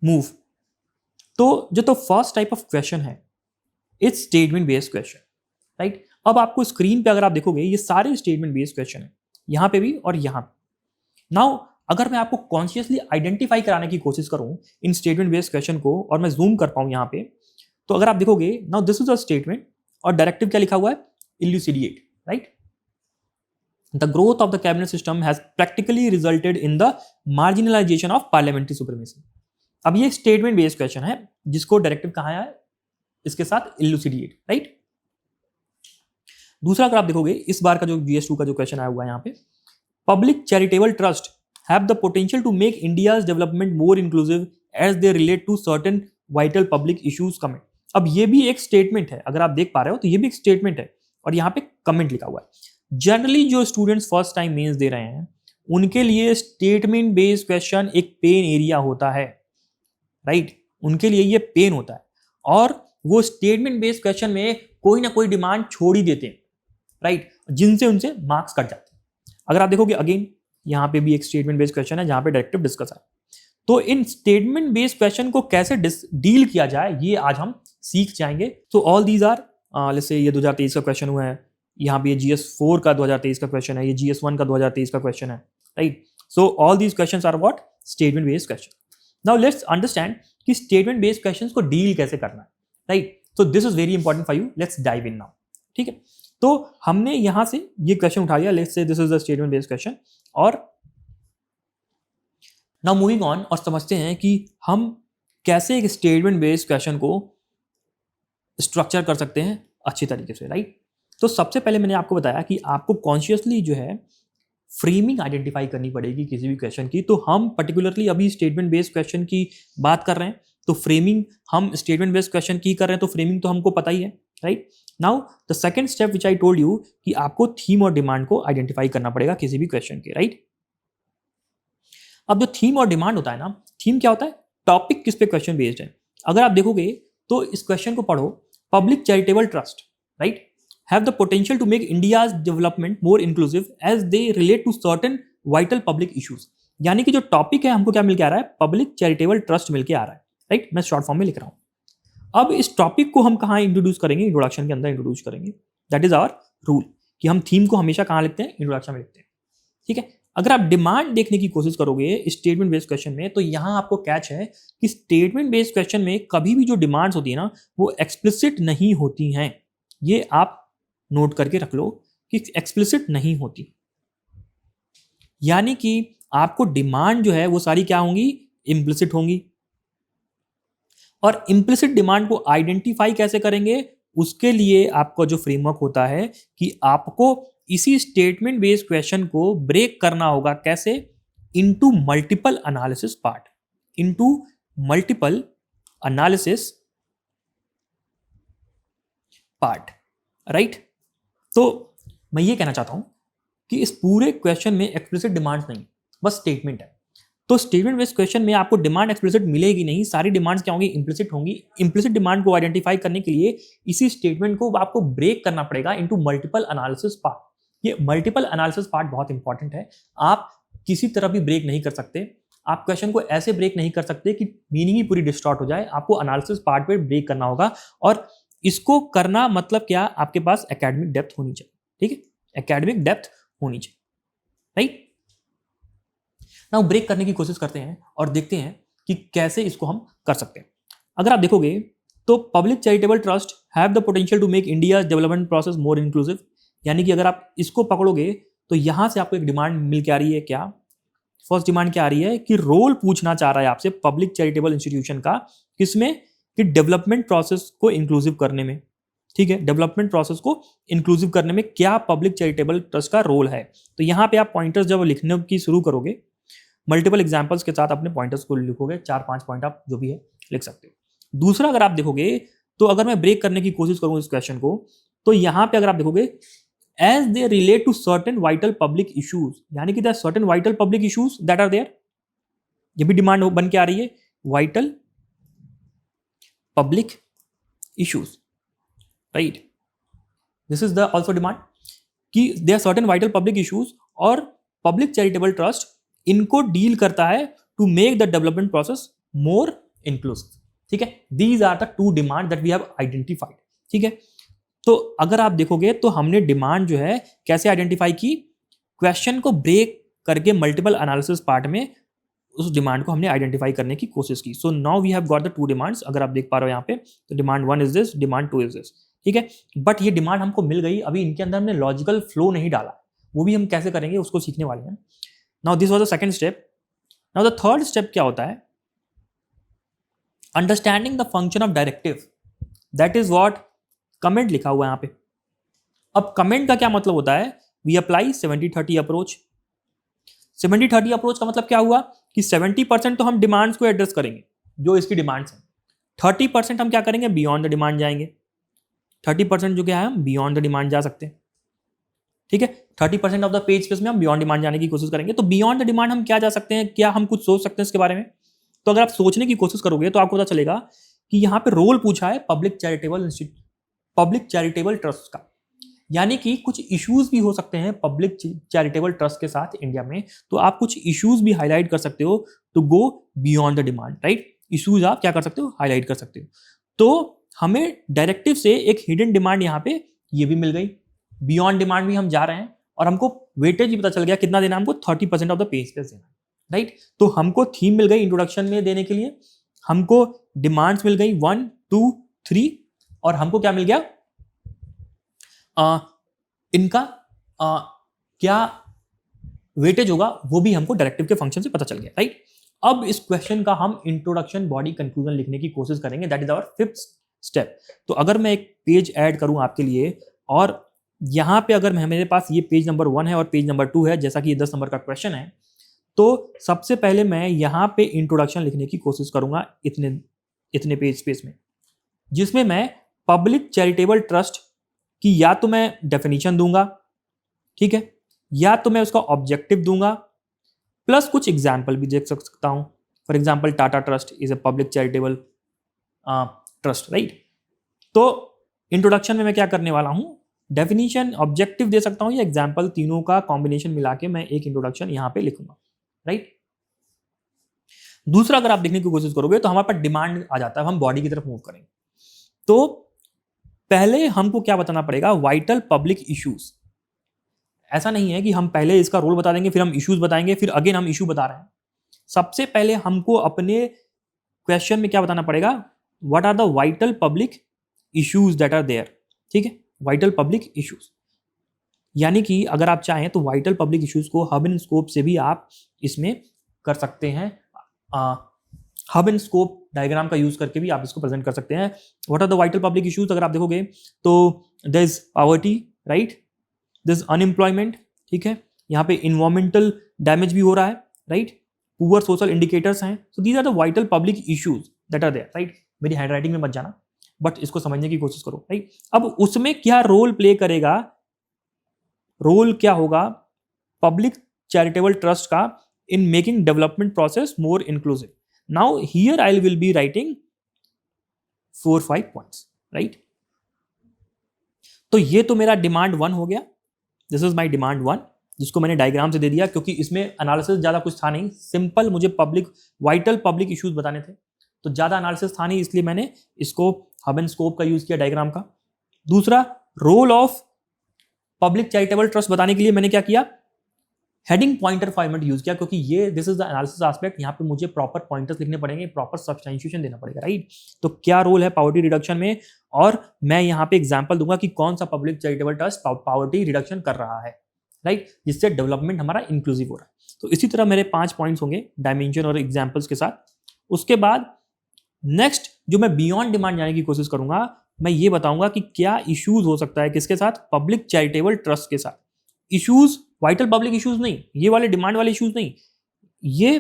move. तो जो तो फर्स्ट टाइप ऑफ क्वेश्चन है it's statement based question, right. अब आपको स्क्रीन पे अगर आप देखोगे ये सारे स्टेटमेंट बेस्ड क्वेश्चन है, यहां पे भी और यहां पे। नाउ अगर मैं आपको कॉन्शियसली आइडेंटिफाई कराने की कोशिश करूं इन स्टेटमेंट बेस्ड क्वेश्चन को और मैं जूम कर पाऊं यहां पे, तो अगर आप देखोगे now this is a statement और डायरेक्टिव क्या लिखा हुआ है, elucidate, right. The growth of the cabinet system has practically resulted in the marginalisation of parliamentary supremacy. अब ये स्टेटमेंट बेस्ड क्वेश्चन है जिसको डायरेक्टिव कहा है इसके साथ इल्यूसिडिएट, राइट। दूसरा अगर आप देखोगे इस बार का जो GS2 का जो क्वेश्चन आया हुआ है यहाँ पे, public charitable trust have the potential to make India's development more inclusive as they relate to certain vital public issues comment. अब ये भी एक स्टेटमेंट है, अगर आप देख पा रहे हो तो ये भी एक स्टेटमेंट है और यहाँ पे कमेंट लिखा हुआ है। जनरली जो स्टूडेंट्स फर्स्ट टाइम मेंस दे रहे हैं उनके लिए स्टेटमेंट बेस्ड क्वेश्चन एक पेन एरिया होता है, राइट। उनके लिए ये पेन होता है और वो स्टेटमेंट बेस्ड क्वेश्चन में कोई ना कोई डिमांड छोड़ ही देते हैं, राइट, जिनसे उनसे मार्क्स कट जाते हैं। अगर आप देखोगे अगेन यहां पे भी एक स्टेटमेंट बेस्ड क्वेश्चन है जहां पे डायरेक्टिव डिस्कस है। तो इन स्टेटमेंट बेस्ड क्वेश्चन को कैसे डील किया जाए ये आज हम सीख जाएंगे। तो all these are let's say ये 2023 का क्वेश्चन हुआ है, यहाँ पे ये GS4 का 2023 का क्वेश्चन है, ये GS1 का 2023 का क्वेश्चन है, right. So all these questions are what, statement based question. Now let's understand कि स्टेटमेंट बेस्ड क्वेश्चंस को डील कैसे करना है, right. So this is very important for you, let's dive in now, ठीक है। तो हमने यहां से ये क्वेश्चन उठा लिया, let's say this is the statement based question, और नाउ मूविंग ऑन और समझते हैं कि हम कैसे एक स्टेटमेंट बेस्ड क्वेश्चन को स्ट्रक्चर कर सकते हैं अच्छी तरीके से, राइट। तो सबसे पहले मैंने आपको बताया कि आपको कॉन्शियसली जो है फ्रेमिंग आइडेंटिफाई करनी पड़ेगी किसी भी क्वेश्चन की। तो हम पर्टिकुलरली अभी स्टेटमेंट बेस्ड क्वेश्चन की बात कर रहे हैं, तो फ्रेमिंग हम स्टेटमेंट बेस्ड क्वेश्चन की कर रहे हैं, तो फ्रेमिंग तो हमको पता ही है, right. Now the second step which I told you कि आपको थीम और डिमांड को आइडेंटिफाई करना पड़ेगा किसी भी क्वेश्चन के, राइट। अब जो थीम और डिमांड होता है ना, थीम क्या होता है, टॉपिक किस पे क्वेश्चन बेस्ड है। अगर आप देखोगे तो इस क्वेश्चन को पढ़ो, public charitable trust, right, have the potential to make India's development more inclusive as they relate to certain vital public issues। यानी कि जो टॉपिक है हमको क्या मिल के आ रहा है, पब्लिक चैरिटेबल ट्रस्ट मिल के आ रहा है, राइट। मैं शॉर्ट फॉर्म में लिख रहा हूं। अब इस टॉपिक को हम कहां इंट्रोड्यूस करेंगे, इंट्रोडक्शन के अंदर इंट्रोड्यूस करेंगे। दैट इज आवर रूल कि हम थीम को हमेशा कहां लिखते हैं, इंट्रोडक्शन में लिखते हैं, ठीक है। अगर आप डिमांड देखने की कोशिश करोगे स्टेटमेंट बेस्ड क्वेश्चन में, तो यहां आपको कैच है कि स्टेटमेंट बेस्ड क्वेश्चन में कभी भी जो डिमांड्स होती है ना वो एक्सप्लिसिट नहीं होती हैं। ये आप नोट करके रख लो कि एक्सप्लिसिट नहीं होती, यानी कि आपको डिमांड जो है वो सारी क्या होंगी, इम्प्लिसिट होंगी। और इम्प्लिसिट डिमांड को आइडेंटिफाई कैसे करेंगे, उसके लिए आपका जो फ्रेमवर्क होता है कि आपको इसी स्टेटमेंट बेस्ड क्वेश्चन को ब्रेक करना होगा, कैसे, into multiple analysis part, into multiple analysis part, right. तो मैं ये कहना चाहता हूं कि इस पूरे क्वेश्चन में एक्सप्लिसिट डिमांड्स नहीं, बस स्टेटमेंट है। तो स्टेटमेंट बेस्ड क्वेश्चन में आपको डिमांड एक्सप्लिसिट मिलेगी नहीं, सारी डिमांड्स क्या होंगी, इम्प्लिसिट होंगी। इम्प्लिसिट डिमांड को आइडेंटिफाई करने के लिए इसी स्टेटमेंट को आपको ब्रेक करना पड़ेगा इनटू मल्टीपल एनालिसिस पार्ट। ये मल्टीपल एनालिसिस पार्ट बहुत इंपॉर्टेंट है, आप किसी तरह भी ब्रेक नहीं कर सकते। आप क्वेश्चन को ऐसे ब्रेक नहीं कर सकते कि मीनिंग ही पूरी डिस्टॉर्ट हो जाए, आपको एनालिसिस पार्ट पे ब्रेक करना होगा। और इसको करना मतलब क्या, आपके पास एकेडमिक डेप्थ होनी चाहिए, ठीक है, एकेडमिक डेप्थ होनी चाहिए, राइट। नाउ ब्रेक करने की कोशिश करते हैं और देखते हैं कि कैसे इसको हम कर सकते हैं। अगर आप देखोगे तो public charitable trust have the potential to make India development process more inclusive, यानी कि अगर आप इसको पकड़ोगे तो यहां से आपको एक डिमांड मिल के आ रही है, क्या, फर्स्ट डिमांड क्या आ रही है कि रोल पूछना चाह रहा है आपसे पब्लिक चैरिटेबल इंस्टीट्यूशन का, किसमें, कि डेवलपमेंट प्रोसेस को इंक्लूसिव करने में, ठीक है, डेवलपमेंट प्रोसेस को इंक्लूसिव करने में क्या पब्लिक चैरिटेबल ट्रस्ट का रोल है। तो यहां पे आप पॉइंटर्स जब लिखने की शुरू करोगे, मल्टीपल एग्जांपल्स के साथ अपने पॉइंटर्स को लिखोगे, 4-5 पॉइंट आप जो भी है लिख सकते हो। दूसरा अगर आप देखोगे तो अगर मैं ब्रेक करने की कोशिश करूं इस क्वेश्चन को, तो यहां पे अगर आप देखोगे as they relate to certain vital public issues, यानी कि there certain vital public issues that are there, ये भी डिमांड बन के आ रही है, vital public issues, right, this is the also demand कि there certain vital public issues, और पब्लिक चैरिटेबल ट्रस्ट इनको डील करता है to make the development process more inclusive, ठीक है। These are the two demand that we have identified, ठीक है। तो अगर आप देखोगे तो हमने डिमांड जो है कैसे आइडेंटिफाई की, क्वेश्चन को ब्रेक करके मल्टीपल एनालिसिस पार्ट में उस डिमांड को हमने आइडेंटिफाई करने की कोशिश की। So now we have got the two demands, अगर आप देख पा रहे हो यहाँ पे, तो demand 1 is this, demand 2 is this, ठीक है। बट ये डिमांड हमको मिल गई, अभी इनके अंदर हमने लॉजिकल फ्लो नहीं डाला, वो भी हम कैसे करेंगे उसको सीखने वाले हैं। Now this was the second step. Now the third step क्या होता है, understanding the function of directive, that is what comment लिखा हुआ है यहाँ पे। अब कमेंट का क्या मतलब होता है, वी अप्लाई 70-30 अप्रोच। 70-30 अप्रोच का मतलब क्या हुआ कि 70% तो हम डिमांड्स को एड्रेस करेंगे जो इसकी डिमांड्स हैं, 30% हम क्या करेंगे, बियॉन्ड द डिमांड जाएंगे। 30% जो क्या है, हम बियॉन्ड द डिमांड जा सकते हैं, ठीक है। 30% ऑफ द पेज स्पेस में हम बियॉन्ड डिमांड जाने की कोशिश करेंगे। तो बियॉन्ड द डिमांड हम क्या जा सकते हैं, क्या हम कुछ सोच सकते हैं इसके बारे में? तो अगर आप सोचने की कोशिश करोगे तो आपको पता चलेगा कि यहाँ पे रोल पूछा है पब्लिक चैरिटेबल ट्रस्ट का, यानी कि कुछ इश्यूज भी हो सकते हैं पब्लिक चैरिटेबल ट्रस्ट के साथ इंडिया में, तो आप कुछ इश्यूज भी हाईलाइट कर सकते हो to go beyond the demand, right. Issues आप क्या कर सकते हो, हाईलाइट कर सकते हो। तो हमें डायरेक्टिव से एक हिडन डिमांड यहाँ पे ये भी मिल गई, बियॉन्ड डिमांड भी हम जा रहे हैं, और हमको वेटेज भी पता चल गया कितना देना है हमको, 30% ऑफ द पेज स्पेस देना, राइट। तो हमको थीम मिल गई इंट्रोडक्शन में देने के लिए, हमको डिमांड्स मिल गई 1, 2, 3, और हमको क्या मिल गया, इनका क्या वेटेज होगा वो भी हमको डायरेक्टिव के फंक्शन से पता चल गया, राइट। अब इस क्वेश्चन का हम इंट्रोडक्शन बॉडी कंक्लूजन लिखने की कोशिश करेंगे, that is our 5th step. तो अगर मैं एक पेज ऐड करूं आपके लिए, और यहां पे अगर मेरे पास ये पेज नंबर 1 है और पेज नंबर 2 है, जैसा कि ये 10 नंबर का क्वेश्चन है, तो सबसे पहले मैं यहां पे इंट्रोडक्शन लिखने की कोशिश करूंगा इतने पेज स्पेस में, जिसमें मैं पब्लिक चैरिटेबल ट्रस्ट कि या तो मैं डेफिनेशन दूंगा, ठीक है, या तो मैं उसका ऑब्जेक्टिव दूंगा, प्लस कुछ एग्जाम्पल भी देख सकता हूं। For example, Tata trust is a public charitable trust, right. तो इंट्रोडक्शन में मैं क्या करने वाला हूं, डेफिनेशन, ऑब्जेक्टिव दे सकता हूं, या एग्जाम्पल, तीनों का कॉम्बिनेशन मिला के मैं एक इंट्रोडक्शन यहां पे लिखूंगा, राइट। दूसरा, अगर आप देखने की कोशिश करोगे तो हमारे पास डिमांड आ जाता है, हम बॉडी की तरफ मूव करेंगे। तो पहले हमको क्या बताना पड़ेगा, वाइटल पब्लिक इश्यूज। ऐसा नहीं है कि हम पहले इसका रोल बता देंगे फिर हम इश्यूज बताएंगे, फिर अगेन हम इश्यू बता रहे हैं। सबसे पहले हमको अपने क्वेश्चन में क्या बताना पड़ेगा, what are the vital public issues that are there, ठीक है, वाइटल पब्लिक इश्यूज। यानी कि अगर आप चाहें तो वाइटल पब्लिक इश्यूज को हब एंड स्कोप से भी आप इसमें कर सकते हैं, हब एंड स्कोप डायग्राम का यूज करके भी आप इसको प्रेजेंट कर सकते हैं। What are the vital public issues, अगर आप देखोगे तो there is poverty, right, there is unemployment, ठीक है, यहाँ पे इन्वायरमेंटल डैमेज भी हो रहा है, राइट, पुअर सोशल इंडिकेटर्स हैं। So these are the vital public issues that are there, right. मेरी हैंडराइटिंग में मत जाना, बट इसको समझने की कोशिश करो, राइट। अब उसमें क्या रोल प्ले करेगा, रोल क्या होगा पब्लिक चैरिटेबल ट्रस्ट का in making development process more inclusive. Now here I will be writing 4-5 points, right. तो ये तो मेरा डिमांड 1 हो गया, दिस इज माई डिमांड 1, जिसको मैंने डायग्राम से दे दिया क्योंकि इसमें एनालिसिस ज्यादा कुछ था नहीं, सिंपल मुझे वाइटल पब्लिक इश्यूज बताने थे, तो ज्यादा एनालिसिस था नहीं, इसलिए मैंने इसको हब एंड स्कोप का यूज किया डायग्राम का। दूसरा, role of public charitable trust बताने के लिए मैंने क्या किया, हेडिंग पॉइंटर फॉर्मेट यूज किया, क्योंकि ये this is the analysis aspect, यहाँ पे मुझे प्रॉपर पॉइंटर्स लिखने पड़ेंगे, प्रॉपर सब्सटेंशिएशन देना पड़ेगा, राइट। तो क्या रोल है पॉवर्टी रिडक्शन में, और मैं यहाँ पे एग्जांपल दूंगा कि कौन सा public charitable trust poverty reduction कर रहा है, राइट, जिससे डेवलपमेंट हमारा इंक्लूसिव हो रहा है। तो इसी तरह मेरे 5 पॉइंट्स होंगे डायमेंशन और एग्जाम्पल्स के साथ। उसके बाद नेक्स्ट जो मैं बियॉन्ड डिमांड जाने की कोशिश करूंगा, मैं ये बताऊंगा कि क्या इश्यूज हो सकता है किसके साथ, पब्लिक चैरिटेबल ट्रस्ट के साथ। इश्यूज वाइटल पब्लिक इश्यूज नहीं, ये वाले डिमांड वाले इश्यूज नहीं, ये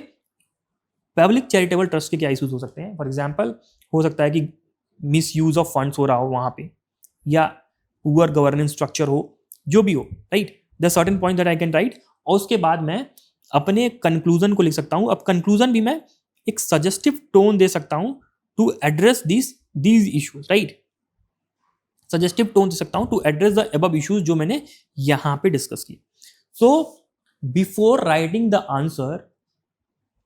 पब्लिक चैरिटेबल ट्रस्ट के क्या इश्यूज हो सकते हैं। फॉर एग्जांपल, हो सकता है कि मिस यूज ऑफ फंड्स हो रहा हो वहां पे, या पुअर गवर्नेंस स्ट्रक्चर हो, जो भी हो, right, the certain point that I can write, और उसके बाद मैं अपने कंक्लूजन को लिख सकता हूँ। अब कंक्लूजन भी मैं एक सजेस्टिव टोन दे सकता हूँ to address these issues, right, suggestive tone दे सकता हूँ to address the above issues जो मैंने यहाँ पे डिस्कस किए। So before writing the answer,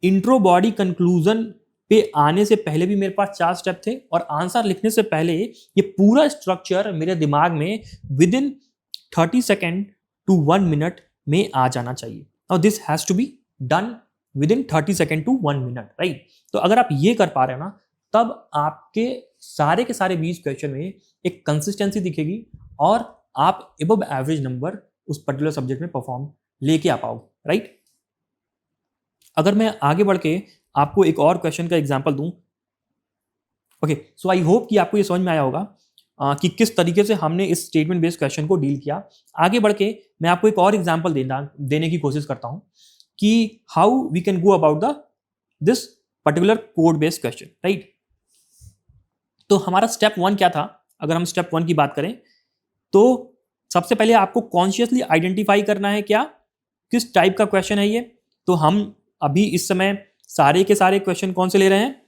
intro body conclusion पे आने से पहले भी मेरे पास 4 स्टेप थे, और आंसर लिखने से पहले ये पूरा स्ट्रक्चर मेरे दिमाग में within 30 second to 1 minute में आ जाना चाहिए। और this has to be done within 30 second to 1 minute, right. तो अगर आप ये कर पा रहे हो ना, तब आपके सारे के सारे 20 क्वेश्चन में एक कंसिस्टेंसी दिखेगी और आप एबव एवरेज नंबर उस पर्टिकुलर सब्जेक्ट में परफॉर्म लेके आ पाओगे, राइट। अगर मैं आगे बढ़ के आपको एक और क्वेश्चन का एग्जांपल दूं, ओके, सो आई होप कि आपको ये समझ में आया होगा कि किस तरीके से हमने इस स्टेटमेंट बेस्ड क्वेश्चन को डील किया। आगे बढ़ के मैं आपको एक और एग्जांपल देने की कोशिश करता हूं कि how we can go about this particular code based question, right. तो हमारा स्टेप 1 क्या था? अगर हम स्टेप 1 की बात करें तो सबसे पहले आपको कॉन्शियसली आइडेंटिफाई करना है क्या किस टाइप का क्वेश्चन है ये। तो हम अभी इस समय सारे के सारे क्वेश्चन कौन से ले रहे हैं?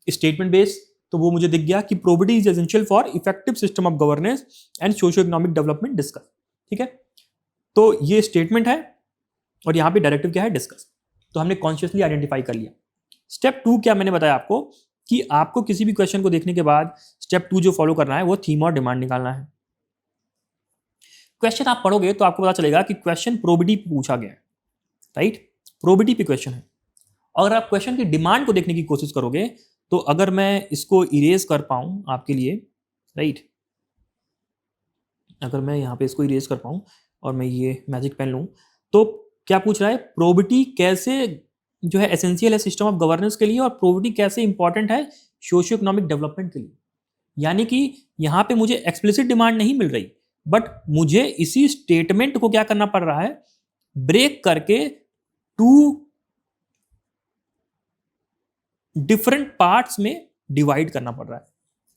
Statement based. तो वो मुझे दिख गया कि probability is essential for effective system of governance and socio economic development discuss, ठीक है। तो ये स्टेटमेंट है और यहाँ पे डायरेक्टिव क्या है? डिस्कस। तो हमने कॉन्शियसली आइडेंटिफाई कर लिया। स्टेप 2 क्या मैंने बताया आपको कि आपको किसी भी क्वेश्चन को देखने के बाद स्टेप 2 जो फॉलो करना है वो थीम और डिमांड निकालना है। क्वेश्चन आप पढ़ोगे तो आपको पता चलेगा कि क्वेश्चन प्रोबेबिलिटी पे पूछा गया है, राइट, प्रोबेबिलिटी पे क्वेश्चन है। अगर आप क्वेश्चन की डिमांड को देखने की कोशिश करोगे तो अगर मैं इसको इरेज कर पाऊं आपके लिए, राइट, अगर मैं यहाँ पे इसको इरेज कर पाऊं और मैं ये मैजिक पेन लूं, तो क्या पूछ रहा है? प्रोबेबिलिटी कैसे जो है एसेंशियल है सिस्टम ऑफ गवर्नेंस के लिए और प्रोबेबिलिटी कैसे इंपॉर्टेंट है सोशियो इकोनॉमिक डेवलपमेंट के लिए। यानी कि यहाँ पे मुझे एक्सप्लिसिट डिमांड नहीं मिल रही, बट मुझे इसी स्टेटमेंट को क्या करना पड़ रहा है? ब्रेक करके 2 डिफरेंट पार्ट्स में डिवाइड करना पड़ रहा है,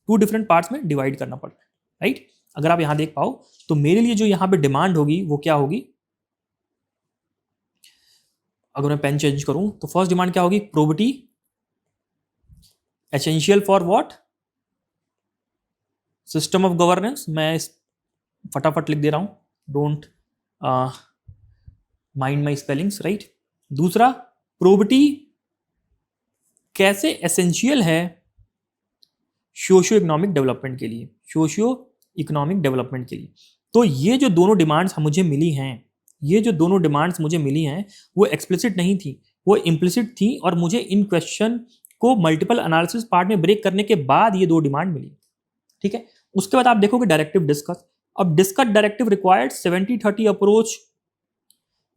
2 डिफरेंट पार्ट्स में डिवाइड करना पड़ रहा है, राइट। अगर आप यहां देख पाओ तो मेरे लिए जो यहां पे डिमांड होगी वो क्या होगी? अगर मैं पेन चेंज करूं तो फर्स्ट डिमांड क्या होगी? Probability essential for what? System of governance. मैं फटाफट लिख दे रहा हूं, don't mind my spellings, right. दूसरा, प्रोबेबिलिटी कैसे एसेंशियल है सोशियो इकोनॉमिक डेवलपमेंट के लिए, सोशियो इकोनॉमिक डेवलपमेंट के लिए। तो ये जो दोनों डिमांड्स मुझे मिली हैं, ये जो दोनों डिमांड्स मुझे मिली हैं वो एक्सप्लिसिट नहीं थी, वो इम्प्लिसिट थी, और मुझे इन क्वेश्चन को मल्टीपल एनालिसिस पार्ट में ब्रेक करने के बाद ये 2 डिमांड मिली, ठीक है। उसके बाद आप देखोगे डायरेक्टिव डिस्कस। अब डिस्कस डायरेक्टिव रिक्वायर्ड 70-30 अप्रोच,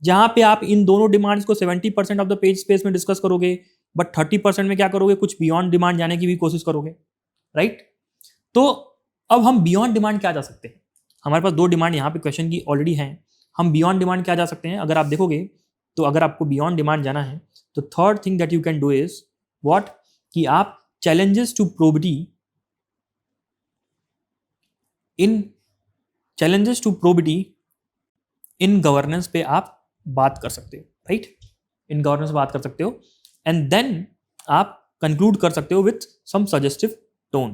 जहां पे आप इन दोनों डिमांड्स को 70% ऑफ द पेज स्पेस में डिस्कस करोगे, बट 30% में क्या करोगे? कुछ बियॉन्ड डिमांड जाने की भी कोशिश करोगे, राइट। तो अब हम बियॉन्ड डिमांड क्या जा सकते हैं? हमारे पास 2 डिमांड यहाँ पे क्वेश्चन की ऑलरेडी हैं, हम बियॉन्ड डिमांड क्या जा सकते हैं? अगर आप देखोगे तो अगर आपको बियॉन्ड डिमांड जाना है तो third thing that you can do is what, कि आप challenges to probability in governance पे आप बात कर सकते हो, राइट, इन गवर्नेंस बात कर सकते हो, एंड देन आप कंक्लूड कर सकते हो with some suggestive tone,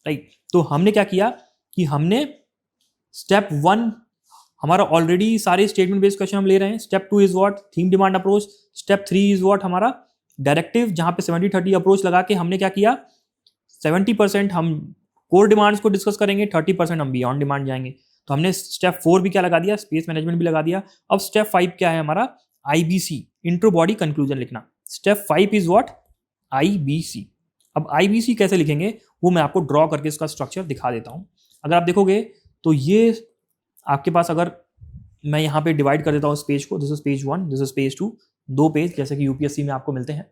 right. तो हमने क्या किया कि हमने स्टेप 1 हमारा ऑलरेडी सारे स्टेटमेंट बेस्ड क्वेश्चन हम ले रहे हैं। Step 2 is what? Theme demand approach. Step 3 is what? हमारा डायरेक्टिव, जहां पे 70-30 अप्रोच लगा के हमने क्या किया? 70% हम कोर डिमांड्स को डिस्कस करेंगे, 30% हम बियॉन्ड डिमांड जाएंगे। तो हमने स्टेप 4 भी क्या लगा दिया? स्पेस मैनेजमेंट भी लगा दिया। अब स्टेप 5 क्या है हमारा? IBC, इंट्रो बॉडी कंक्लूजन लिखना। Step 5 is what? IBC। अब IBC कैसे लिखेंगे वो मैं आपको ड्रॉ करके इसका स्ट्रक्चर दिखा देता हूं। अगर आप देखोगे तो ये आपके पास, अगर मैं यहाँ पे डिवाइड कर देता हूँ इस पेज को, this is page 1, this is page 2, 2 page जैसे कि यूपीएससी में आपको मिलते हैं।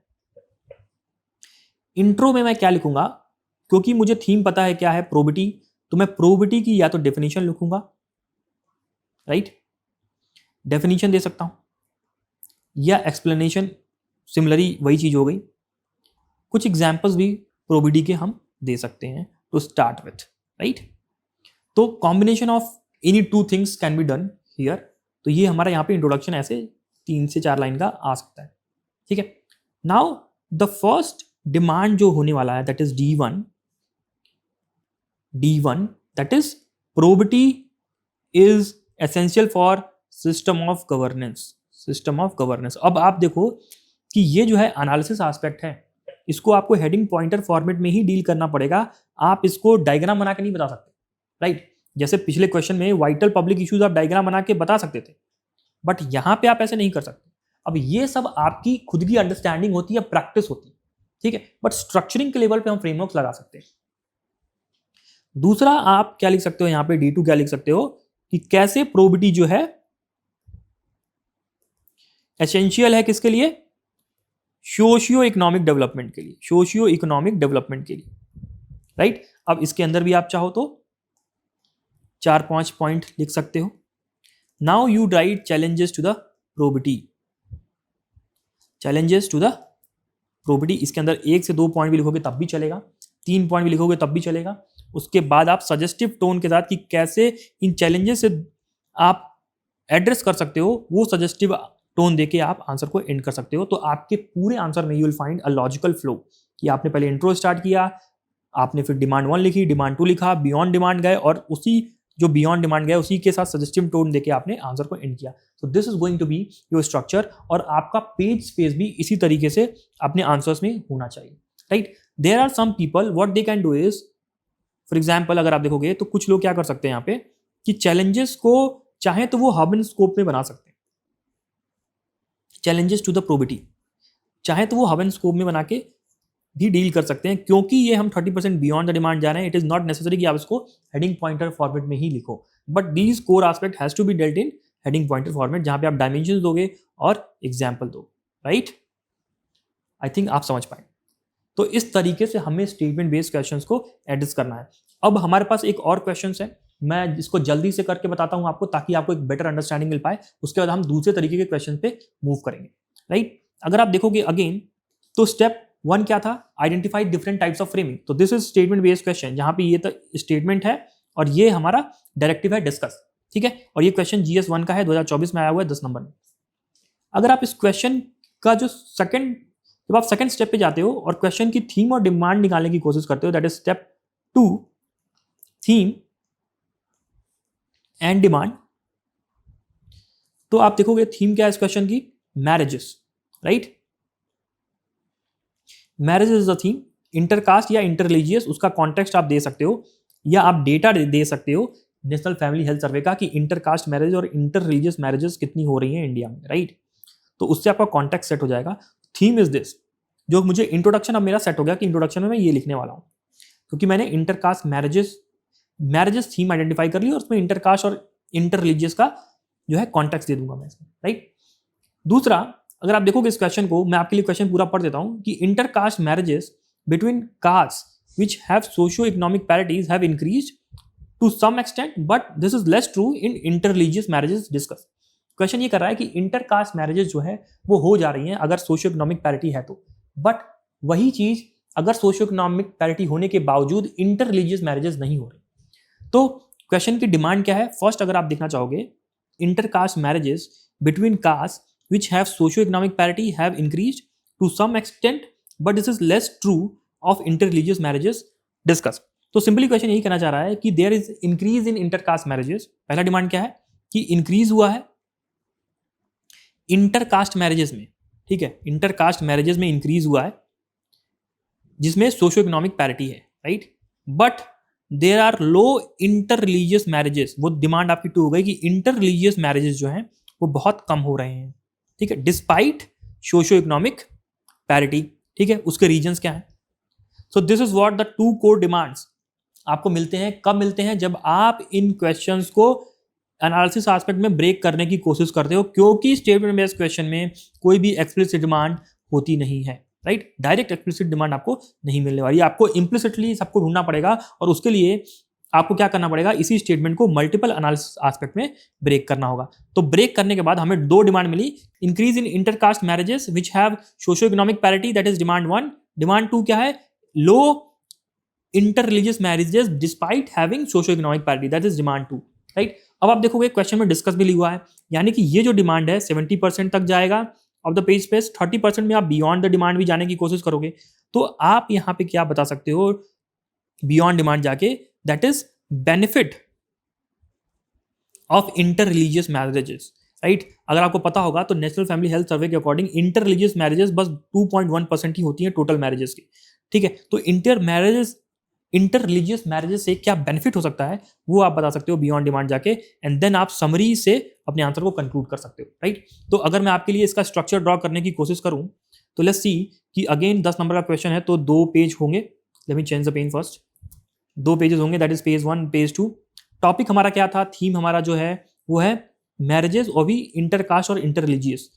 इंट्रो में मैं क्या लिखूंगा? क्योंकि मुझे थीम पता है क्या है, प्रोबेबिलिटी, तो मैं प्रोबेबिलिटी की या तो डेफिनेशन लिखूंगा, राइट, डेफिनेशन दे सकता हूं, या एक्सप्लेनेशन, सिमिलरली वही चीज हो गई। कुछ एग्जाम्पल्स भी प्रोबेबिलिटी के हम दे सकते हैं टू स्टार्ट विथ, राइट। तो combination of any 2 things can be done here. तो ये हमारा यहाँ पे इंट्रोडक्शन ऐसे 3 से 4 लाइन का आ सकता है, ठीक है। नाउ द फर्स्ट डिमांड जो होने वाला है that is D1 that is probity is essential for system of governance. अब आप देखो कि ये जो है एनालिसिस एस्पेक्ट है, इसको आपको हेडिंग पॉइंटर फॉर्मेट में ही डील करना पड़ेगा, आप इसको डायग्राम बना के नहीं बता सकते, राइट। जैसे पिछले क्वेश्चन में वाइटल पब्लिक इश्यूज आप डायग्राम बना के बता सकते थे, बट यहां पे आप ऐसे नहीं कर सकते। अब ये सब आपकी खुद की अंडरस्टैंडिंग होती है, प्रैक्टिस होती है, ठीक है, बट स्ट्रक्चरिंग के लेवल पे हम फ्रेमवर्क लगा सकते हैं। दूसरा आप क्या लिख सकते हो यहां पे D2 क्या लिख सकते हो कि कैसे प्रोबिटी जो है एसेंशियल है किसके लिए, सोशियो इकोनॉमिक डेवलपमेंट के लिए, राइट। अब इसके अंदर भी आप चाहो तो 4-5 पॉइंट लिख सकते हो। Now you write challenges to the probity. इसके अंदर 1 से 2 पॉइंट भी लिखोगे तब भी चलेगा, 3 पॉइंट भी लिखोगे तब भी चलेगा। उसके बाद आप सजेस्टिव टोन के साथ कि कैसे इन चैलेंजेस से आप एड्रेस कर सकते हो, वो सजेस्टिव टोन देके आप आंसर को एंड कर सकते हो। तो आपके पूरे आंसर में you will find a logical flow कि आपने पहले इंट्रो स्टार्ट किया, आपने फिर डिमांड 1 लिखी, डिमांड 2 लिखा, बियॉन्ड डिमांड गए, और उसी जो बियॉन्ड डिमांड गए उसी के साथ सजेस्टिव टोन देके आपने आंसर को एंड किया। तो this is going to be your structure, और आपका पेज स्पेस भी इसी तरीके से अपने आंसर्स में होना चाहिए, right. There are some people what they can do is, for example अगर आप देखोगे तो कुछ लोग क्या कर सकते हैं यहाँ पे कि चैलेंजेस को चाहे तो वो हब एंड स्कोप में बना सकते हैं, चैलेंजेस टू द प्रोबिटी चाहे तो वो हब एंड स्कोप में बना के भी डील कर सकते हैं, क्योंकि ये हम 30% बियॉन्ड द डिमांड जा रहे हैं। इट इज नॉट नेसेसरी कि आप इसको हेडिंग पॉइंटर फॉर्मेट में ही लिखो, but these core aspect has to be dealt in heading pointer format, जहां पे आप डायमेंशंस दोगे और एग्जाम्पल दो, राइट। आई थिंक आप समझ पाए। तो इस तरीके से हमें स्टेटमेंट बेस्ड क्वेश्चंस को एड्रेस करना है। अब हमारे पास एक और क्वेश्चन है, मैं इसको जल्दी से करके बताता हूं आपको ताकि आपको एक बेटर अंडरस्टैंडिंग मिल पाए। उसके बाद हम दूसरे तरीके के क्वेश्चन पे मूव करेंगे, राइट। अगर आप देखोगे अगेन तो स्टेप 1 क्या था, identify different types of framing. तो this is statement based question, जहां पे ये तो स्टेटमेंट है और ये हमारा डायरेक्टिव है डिस्कस, ठीक है। और ये क्वेश्चन GS1 का है, 2024 में आया हुआ है 10 नंबर में। अगर आप इस क्वेश्चन का जो जब आप सेकंड स्टेप पे जाते हो और क्वेश्चन की थीम और डिमांड निकालने की कोशिश करते हो, that is step 2, theme and demand. तो आप देखोगे थीम क्या है इस क्वेश्चन की, marriages, right. Marriage is the theme, intercaste या इंटररिलीजियस उसका कॉन्टेक्स्ट आप दे सकते हो, या आप डेटा दे सकते हो नेशनल फैमिली हेल्थ सर्वे का कि इंटरकास्ट मैरिज और इंटररिलीजियस मैरिजेस कितनी हो रही हैं इंडिया में, राइट। तो उससे आपका कॉन्टेक्स्ट सेट हो जाएगा। थीम इज दिस, जो मुझे इंट्रोडक्शन अब मेरा सेट हो गया कि इंट्रोडक्शन में मैं ये लिखने वाला हूँ, क्योंकि मैंने इंटरकास्ट मैरिजेस थीम आइडेंटिफाई कर ली और उसमें इंटरकास्ट और इंटररिलीजियस का जो है कॉन्टेक्स्ट दे दूंगा मैं इसमें, राइट। दूसरा, अगर आप देखोगे इस क्वेश्चन को, मैं आपके लिए क्वेश्चन पूरा पढ़ देता हूं कि intercaste marriages between caste which have socio economic parities have increased to some extent, but this is less true in interreligious marriages discuss. Question ये कर रहा है कि इंटरकास्ट मैरिजेस जो है वो हो जा रही हैं अगर सोशियो इकोनॉमिक पैरिटी है तो, बट वही चीज अगर सोशियो इकोनॉमिक पैरिटी होने के बावजूद इंटररिलीजियस मैरिजेस नहीं हो रही। तो क्वेश्चन की डिमांड क्या है, फर्स्ट अगर आप देखना चाहोगे, intercaste marriages between cast which have socio-economic parity have increased to some extent, but this is less true of interreligious marriages discussed. तो सिंपली क्वेश्चन यही कहना चाह रहा है कि there is increase in intercaste marriages। पहला डिमांड क्या है कि इंक्रीज हुआ है इंटरकास्ट मैरिजेस में, ठीक है, इंटरकास्ट मैरिजेस में इंक्रीज हुआ है जिसमें सोशियो इकोनॉमिक पैरिटी है, right. But there are low interreligious marriages, वो डिमांड आपकी 2 हो गई कि इंटररिलीजियस मैरिजेस जो हैं वो बहुत कम हो रहे हैं, ठीक है, डिस्पाइट सोशियो इकोनॉमिक पैरिटी, ठीक है। उसके रीजंस क्या हैं? सो this is what the 2 core demands आपको मिलते हैं। कब मिलते हैं? जब आप इन क्वेश्चंस को एनालिसिस एस्पेक्ट में ब्रेक करने की कोशिश करते हो, क्योंकि स्टेटमेंट बेस्ड क्वेश्चन में कोई भी एक्सप्लिसिट डिमांड होती नहीं है, राइट। डायरेक्ट एक्सप्लिसिट डिमांड आपको नहीं मिलने वाली, आपको इम्प्लिसिटली सबको ढूंढना पड़ेगा, और उसके लिए आपको क्या करना पड़ेगा, इसी स्टेटमेंट को मल्टीपल एनालिसिस एस्पेक्ट में ब्रेक करना होगा। तो ब्रेक करने के बाद हमें 2 डिमांड मिली, increase in intercaste marriages which have socio economic parity, that is demand 1। Demand 2 क्या है, low interreligious marriages despite having socio economic parity, that is demand 2, right. अब आप देखोगे क्वेश्चन में डिस्कस भी लिखा हुआ है, यानी कि ये जो डिमांड है 70% तक जाएगा ऑफ द पेज स्पेस, 30% में आप बियॉन्ड द डिमांड भी जाने की कोशिश करोगे। तो आप यहाँ पे क्या बता सकते हो बियॉन्ड डिमांड जाके, that is benefit of inter religious marriages, right. अगर आपको पता होगा तो नेशनल फैमिली हेल्थ सर्वे के अकॉर्डिंग इंटर रिलीजियस मैरिजेस बस 2.1% ही होती है टोटल मैरिजेस की, ठीक है। तो इंटर रिलीजियस मैरिजेस से क्या बेनिफिट हो सकता है वो आप बता सकते हो बियॉन्ड डिमांड जाके, एंड देन आप समरी से अपने आंसर को कंक्लूड कर सकते हो, राइट। तो अगर मैं आपके लिए इसका स्ट्रक्चर ड्रॉ करने की कोशिश करूं तो लेट्स सी कि अगेन 10 नंबर का क्वेश्चन है तो 2 पेज होंगे। Let me change the pen first. 2 pages होंगे, that is page 1 page 2। Topic हमारा क्या था, थीम हमारा जो है वो है मैरिजेस, वो भी इंटरकास्ट और इंटर रिलीजियस,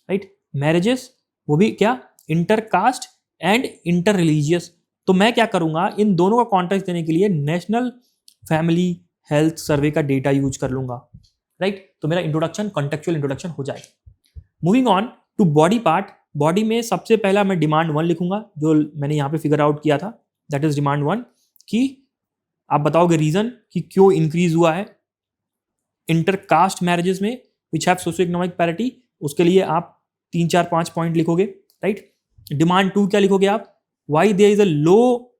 राइट। मैरिजेस वो भी क्या, इंटरकास्ट एंड इंटर रिलीजियस। तो मैं क्या करूंगा, इन दोनों का कॉन्टेक्स्ट देने के लिए नेशनल फैमिली हेल्थ सर्वे का डेटा यूज कर लूंगा, राइट। तो मेरा इंट्रोडक्शन कॉन्टेक्चुअल इंट्रोडक्शन हो जाएगा। Moving on to body part. Body में सबसे पहला मैं डिमांड 1 लिखूंगा जो मैंने यहाँ पे फिगर आउट किया था, दैट इज डिमांड 1 कि आप बताओगे रीजन कि क्यों इंक्रीज हुआ है इंटरकास्ट मैरिजेस में which have socio economic parity. उसके लिए आप 3 4 5 पॉइंट लिखोगे, राइट। डिमांड 2 क्या लिखोगे आप, why there is a low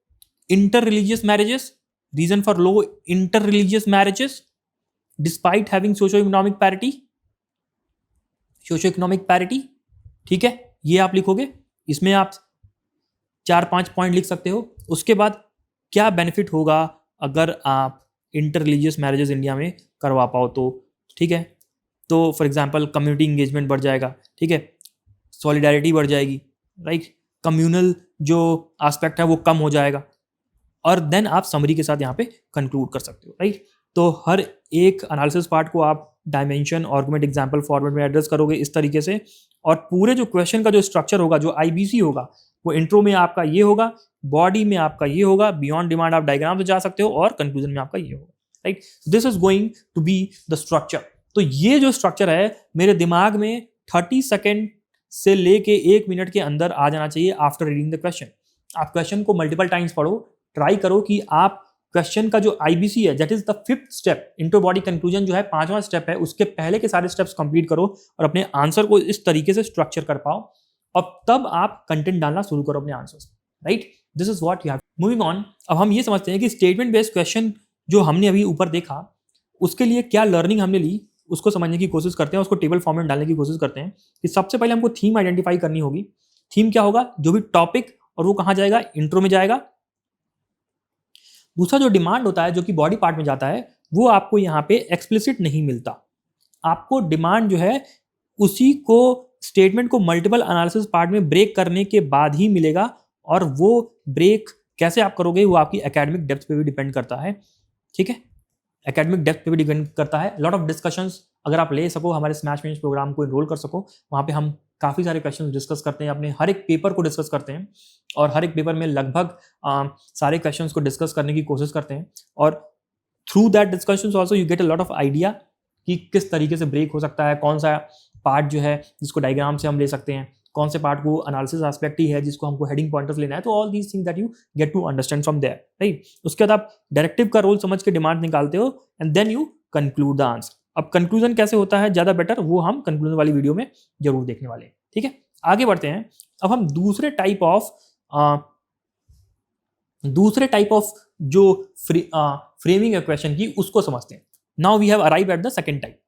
inter religious marriages, reason for low inter religious marriages despite having socio economic parity, socio economic parity, ठीक है, ये आप लिखोगे। इसमें आप 4 5 पॉइंट लिख सकते हो। उसके बाद क्या बेनिफिट होगा अगर आप इंटर रिलीजियस मैरिजेस इंडिया में करवा पाओ तो, ठीक है। तो फॉर एग्जांपल कम्युनिटी इंगेजमेंट बढ़ जाएगा, ठीक है, सॉलिडारिटी बढ़ जाएगी, राइट, कम्युनल जो एस्पेक्ट है वो कम हो जाएगा, और देन आप समरी के साथ यहाँ पे कंक्लूड कर सकते हो, राइट। तो हर एक एनालिसिस पार्ट को आप डायमेंशन, आर्गुमेंट, एग्जाम्पल फॉर्मेट में एड्रेस करोगे इस तरीके से, और पूरे जो क्वेश्चन का जो स्ट्रक्चर होगा, जो आईबीसी होगा, वो इंट्रो में आपका ये होगा, बॉडी में आपका ये होगा, बियॉन्ड डिमांड आप डायग्राम से जा सकते हो, और कंक्लूजन में आपका ये होगा, right. This is going to be the structure. तो ये जो स्ट्रक्चर है मेरे दिमाग में 30 सेकेंड से लेके 1 मिनट के अंदर आ जाना चाहिए आफ्टर रीडिंग द क्वेश्चन। आप क्वेश्चन को मल्टीपल टाइम्स पढ़ो, ट्राई करो कि आप क्वेश्चन का जो आईबीसी है, that is the 5th step, intro body conclusion जो है 5वां स्टेप है, उसके पहले के सारे स्टेप्स कंप्लीट करो और अपने आंसर को इस तरीके से स्ट्रक्चर कर पाओ, और तब आप कंटेंट डालना शुरू करो अपने answers, right. This is what you have. Moving on, अब हम ये समझते हैं कि स्टेटमेंट बेस्ड क्वेश्चन जो हमने अभी ऊपर देखा, उसके लिए क्या लर्निंग हमने ली उसको समझने की कोशिश करते हैं, उसको टेबल फॉर्म में डालने की कोशिश करते हैं। कि सबसे पहले हमको थीम आइडेंटिफाई करनी होगी। थीम क्या होगा, जो भी टॉपिक, और वो कहाँ जाएगा, इंट्रो में जाएगा। दूसरा जो डिमांड होता है जो कि बॉडी पार्ट में जाता है, वो आपको यहाँ पे एक्सप्लिसिट नहीं मिलता। आपको डिमांड जो है उसी को स्टेटमेंट को मल्टीपल एनालिसिस पार्ट में ब्रेक करने के बाद ही मिलेगा, और वो ब्रेक कैसे आप करोगे वो आपकी एकेडमिक डेप्थ पे भी डिपेंड करता है, ठीक है। एकेडमिक डेप्थ पे भी डिपेंड करता है। लॉट ऑफ डिस्कशंस अगर आप ले सको, हमारे स्मैश मेंस प्रोग्राम को इनरोल कर सको, वहाँ पे हम काफ़ी सारे क्वेश्चंस डिस्कस करते हैं, अपने हर एक पेपर को डिस्कस करते हैं, और हर एक पेपर में लगभग सारे क्वेश्चंस को डिस्कस करने की कोशिश करते हैं, और through that discussions also you get a lot of idea कि किस तरीके से ब्रेक हो सकता है, कौन सा पार्ट जो है जिसको डायग्राम से हम ले सकते हैं, कौन से पार्ट को एनालिसिस एस्पेक्ट ही है जिसको हमको हेडिंग पॉइंटर्स लेना है। तो all these things that you get to understand from there, right. उसके बाद आप डायरेक्टिव का रोल समझ के डिमांड निकालते हो, and then you conclude the answer. अब कंक्लूजन कैसे होता है ज़्यादा बेटर, वो हम कंक्लूजन वाली वीडियो में जरूर देखने वाले हैं, ठीक है। आगे बढ़ते हैं। अब हम दूसरे टाइप ऑफ जो फ्रेमिंग है क्वेश्चन की, उसको समझते हैं। Now we have arrive at the second type.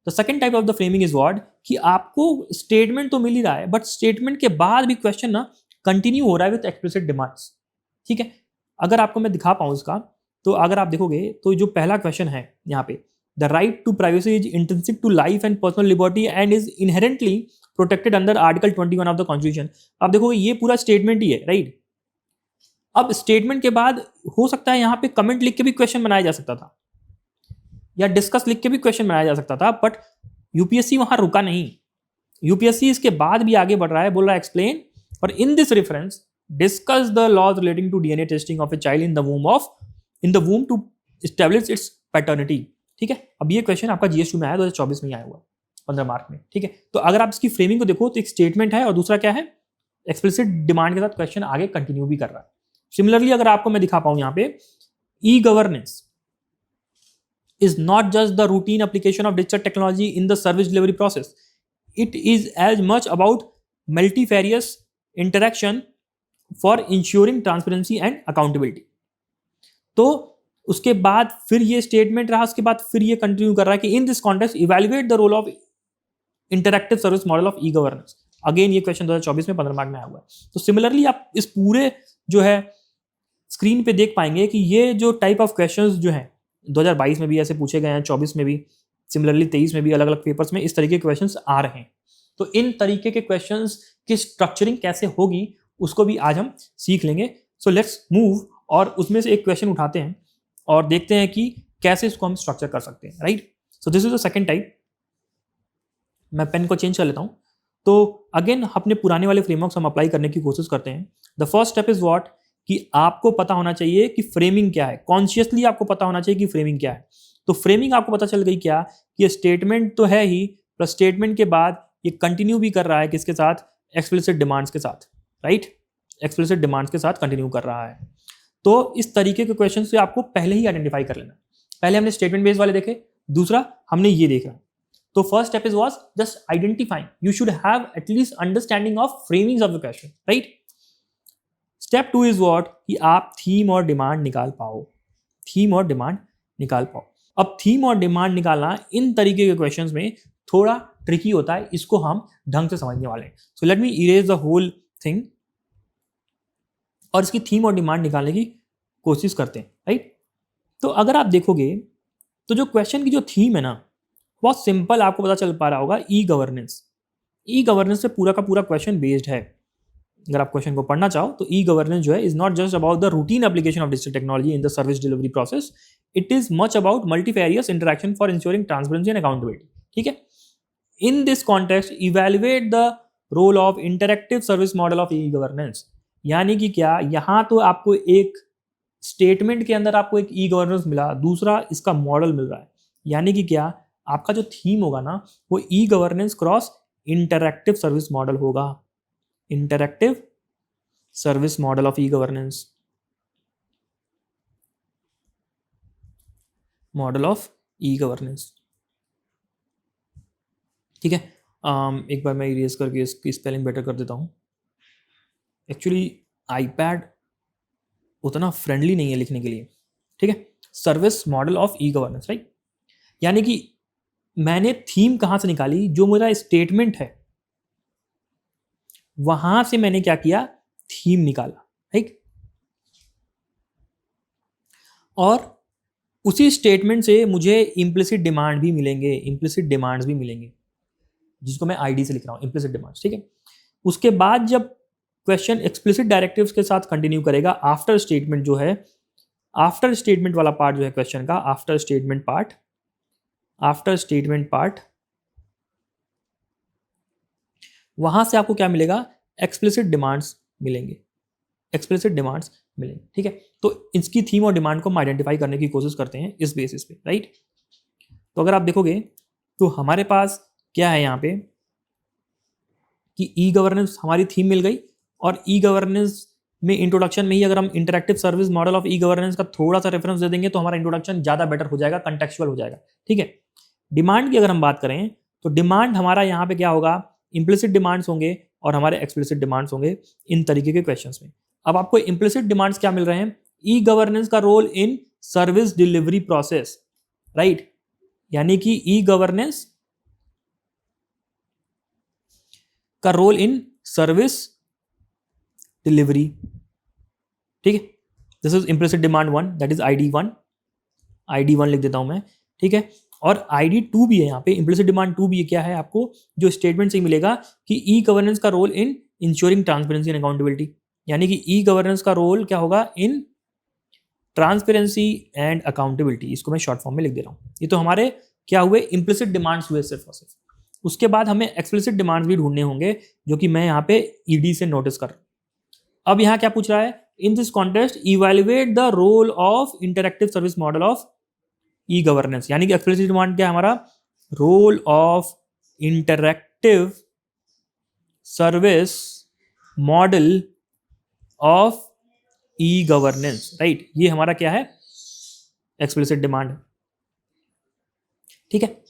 The second type of the framing is what, कि आपको स्टेटमेंट तो मिल ही रहा है, बट स्टेटमेंट के बाद भी क्वेश्चन ना कंटिन्यू हो रहा है विद एक्सप्लिसिट डिमांड्स, ठीक है। अगर आपको मैं दिखा पाऊँ इसका, तो अगर आप देखोगे तो जो पहला क्वेश्चन है यहाँ पे, the right to privacy is intrinsic to life and personal liberty and is inherently protected under article 21 of the constitution. आप देखोगे ये पूरा स्टेटमेंट ही है, राइट। अब स्टेटमेंट के बाद हो सकता है यहाँ पे कमेंट लिख के भी क्वेश्चन बनाया जा सकता था, या डिस्कस लिख के भी क्वेश्चन बनाया जा सकता था, बट यूपीएससी वहां रुका नहीं। यूपीएससी इसके बाद भी आगे बढ़ रहा है, बोल रहा है एक्सप्लेन और in this reference discuss the laws relating to DNA testing of a child in the womb to establish its paternity, ठीक है। अब ये क्वेश्चन आपका जीएस 2 में आया, 2024 में आया हुआ 15 मार्च में, ठीक है। तो अगर आप इसकी फ्रेमिंग को देखो तो एक स्टेटमेंट है और दूसरा क्या है, एक्सप्लिसिट डिमांड के साथ क्वेश्चन आगे कंटिन्यू भी कर रहा है। सिमिलरली अगर आपको मैं दिखा पाऊं यहाँ पे, e governance is not just the routine application of digital technology in the service delivery process. It is as much about multifarious interaction for ensuring transparency and accountability. तो उसके बाद फिर ये स्टेटमेंट रहा, उसके बाद फिर ये कंटिन्यू कर रहा है कि in this context evaluate the role of interactive service model of e governance. Again ये क्वेश्चन 2024 में 15 मार्क में आया हुआ है. तो सिमिलरली आप इस पूरे जो है स्क्रीन पे देख पाएंगे कि ये जो टाइप ऑफ क्वेश्चंस जो हैं 2022 में भी ऐसे पूछे गए हैं, 24 में भी, सिमिलरली 23 में भी अलग अलग पेपर्स में इस तरीके के क्वेश्चंस आ रहे हैं. तो इन तरीके के क्वेश्चंस की स्ट्रक्चरिंग कैसे होगी उसको भी आज हम सीख लेंगे. सो लेट्स मूव और उसमें से एक क्वेश्चन उठाते हैं और देखते हैं कि कैसे इसको हम स्ट्रक्चर कर सकते हैं. Right. So this is the second type. मैं पेन को चेंज कर लेता हूँ. तो अगेन अपने पुराने वाले फ्रेमवर्क्स हम अप्लाई करने की कोशिश करते हैं. The first step is what, कि आपको पता होना चाहिए कि फ्रेमिंग क्या है. कॉन्शियसली आपको पता होना चाहिए कि फ्रेमिंग क्या है. तो फ्रेमिंग आपको पता चल गई क्या, कि ये स्टेटमेंट तो है ही, प्लस स्टेटमेंट के बाद ये कंटिन्यू भी कर रहा है किसके साथ, एक्सप्लिसिट डिमांड्स के साथ. राइट. एक्सप्लिसिट डिमांड्स के साथ कंटिन्यू कर रहा है. तो इस तरीके के क्वेश्चन से आपको पहले ही आइडेंटिफाई कर लेना. पहले हमने स्टेटमेंट बेस्ड वाले देखे, दूसरा हमने ये देखा. तो first step is was just identifying. You should have at least understanding of framings of the question. Right. Step 2 is what, कि आप थीम और डिमांड निकाल पाओ. थीम और डिमांड निकाल पाओ. अब थीम और डिमांड निकालना इन तरीके के क्वेश्चंस में थोड़ा ट्रिकी होता है. इसको हम ढंग से समझने वाले हैं. So let me erase the whole thing और इसकी थीम और डिमांड निकालने की कोशिश करते हैं. राइट. तो अगर आप देखोगे तो जो क्वेश्चन की जो थीम है ना, बहुत सिंपल आपको पता चल पा रहा होगा, ई गवर्नेंस. ई गवर्नेंस से पूरा का पूरा क्वेश्चन बेस्ड है. अगर आप क्वेश्चन को पढ़ना चाहो तो ई गवर्नेंस जो है is not just about the routine application of digital technology in the service delivery process. It is much about multifarious interaction for ensuring transparency and accountability. ठीक है. In this context evaluate the role of interactive service model of e governance. यानी कि क्या, यहाँ तो आपको एक statement के अंदर आपको एक ई गवर्नेंस मिला, दूसरा इसका मॉडल मिल रहा है. यानी कि क्या, आपका जो थीम होगा ना वो e governance cross interactive service model होगा. Interactive service model of e governance. Model of e governance. ठीक है. एक बार मैं इरेज करके इसकी स्पेलिंग बेटर कर देता हूं. एक्चुअली आईपैड उतना फ्रेंडली नहीं है लिखने के लिए. ठीक है. Service model of e governance. Right. यानी कि मैंने थीम कहां से निकाली, जो मेरा स्टेटमेंट है वहां से मैंने क्या किया, थीम निकाला. राइट. और उसी स्टेटमेंट से मुझे इम्प्लिसिट डिमांड भी मिलेंगे, इम्प्लिसिट डिमांड्स भी मिलेंगे, जिसको मैं आईडी से लिख रहा हूं, इम्प्लिसिट डिमांड्स. ठीक है. उसके बाद जब क्वेश्चन एक्सप्लिसिट डायरेक्टिव्स के साथ कंटिन्यू करेगा, आफ्टर स्टेटमेंट जो है, आफ्टर स्टेटमेंट वाला पार्ट जो है क्वेश्चन का, after statement part, after statement part, वहां से आपको क्या मिलेगा, एक्सप्लिसिट डिमांड्स मिलेंगे, एक्सप्लिसिट डिमांड्स मिलेंगे. ठीक है. तो इसकी थीम और डिमांड को हम आइडेंटिफाई करने की कोशिश करते हैं इस बेसिस पे. राइट. तो अगर आप देखोगे तो हमारे पास क्या है यहाँ पे, कि ई गवर्नेंस हमारी थीम मिल गई, और ई गवर्नेंस में इंट्रोडक्शन में ही अगर हम interactive service model of e governance का थोड़ा सा रेफरेंस दे देंगे तो हमारा इंट्रोडक्शन ज़्यादा बेटर हो जाएगा, कंटेक्चुअल हो जाएगा. ठीक है. डिमांड की अगर हम बात करें तो डिमांड हमारा यहाँ पे क्या होगा, इम्प्लिसिट डिमांड्स होंगे और हमारे एक्सप्लिसिट डिमांड्स होंगे इन तरीके के क्वेश्चंस में. अब आपको इम्प्लिसिट डिमांड्स क्या मिल रहे हैं, ई गवर्नेंस का role in service delivery process. Right. यानी कि ई गवर्नेंस का रोल इन सर्विस डिलीवरी. ठीक है. This is implicit demand 1, that is ID1. ID1 लिख देता हूं मैं. ठीक है. और ID2 भी है यहाँ पे, इम्प्लिसिट डिमांड 2 भी है. क्या है, आपको जो स्टेटमेंट से मिलेगा कि ई गवर्नेंस का role in ensuring transparency and accountability. यानी कि ई गवर्नेंस का रोल क्या होगा, इन ट्रांसपेरेंसी एंड अकाउंटेबिलिटी. इसको मैं शॉर्ट फॉर्म में लिख दे रहा हूँ. ये तो हमारे क्या हुए, इम्प्लिसिट डिमांड्स हुए सिर्फ और सिर्फ. उसके बाद हमें एक्सप्लिसिट डिमांड्स भी ढूंढने होंगे, जो कि मैं यहाँ पे ईडी से नोटिस कर रहा हूँ. अब यहाँ क्या पूछ रहा है, in this context evaluate the role of interactive service model of e governance. यानी कि एक्सप्लिसिट डिमांड क्या है हमारा, role of interactive service model of e governance. Right. ये हमारा क्या है, एक्सप्लिसिट डिमांड. ठीक है।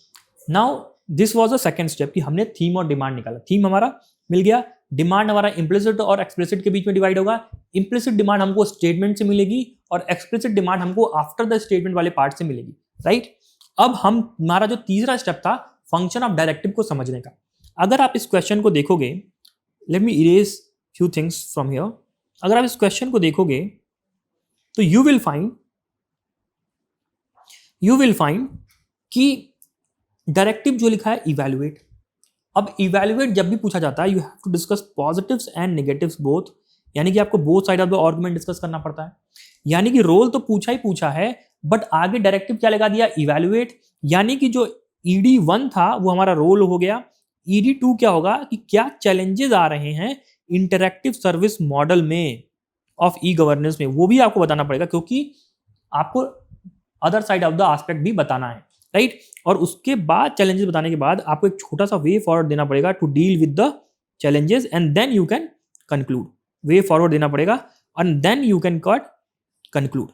Now this was the second step कि हमने थीम और डिमांड निकाला। थीम हमारा मिल गया, डिमांड हमारा इम्प्लिसिट और एक्सप्लिसिट के बीच में डिवाइड होगा। इम्प्लिसिट डिमांड हमको स्टेटमेंट से मिलेगी और एक्सप्लिसिट डिमांड हमको आफ्टर द स्टेटमेंट वाले पार्ट से मिलेगी, राइट। अब हमारा जो तीसरा स्टेप था फंक्शन ऑफ डायरेक्टिव को समझने का। अगर आप इस क्वेश्चन को देखोगे, late me erase few things from here. अगर आप इस क्वेश्चन को देखोगे तो यू विल फाइंड कि डायरेक्टिव जो लिखा है इवैल्यूएट। अब इवैल्यूएट जब भी पूछा जाता है you have to discuss positives and negatives both, यानी कि आपको both side of the argument discuss करना पड़ता है। यानी कि रोल तो पूछा ही पूछा है, बट आगे डायरेक्टिव क्या लगा दिया, इवैल्यूएट। यानी कि जो ED1 था वो हमारा रोल हो गया। ED2 क्या होगा कि क्या चैलेंजेस आ रहे हैं इंटरैक्टिव सर्विस मॉडल में ऑफ ई गवर्नेंस में, वो भी आपको बताना पड़ेगा, क्योंकि आपको other side of the aspect भी बताना है, राइट। और उसके बाद चैलेंजेस बताने के बाद आपको एक छोटा सा वे फॉरवर्ड देना पड़ेगा to deal with the challenges and then you can conclude. Way forward देना पड़ेगा and then you can conclude.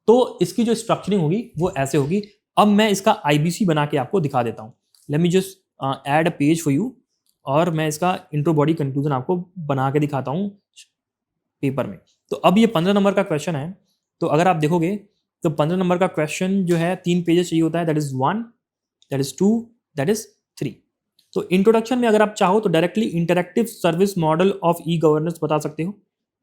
तो इसकी जो स्ट्रक्चरिंग होगी वो ऐसे होगी। अब मैं इसका IBC बना के आपको दिखा देता हूँ। Let me just add a page for you, और मैं इसका इंट्रो बॉडी कंक्लूजन आपको बना के दिखाता हूँ पेपर में। तो अब ये 15 नंबर का क्वेश्चन है। तो अगर आप देखोगे तो 15 नंबर का क्वेश्चन जो है 3 पेजेस चाहिए होता है, that is 1, that is 2, that is 3। तो इंट्रोडक्शन में अगर आप चाहो तो directly interactive service model of e governance बता सकते हो,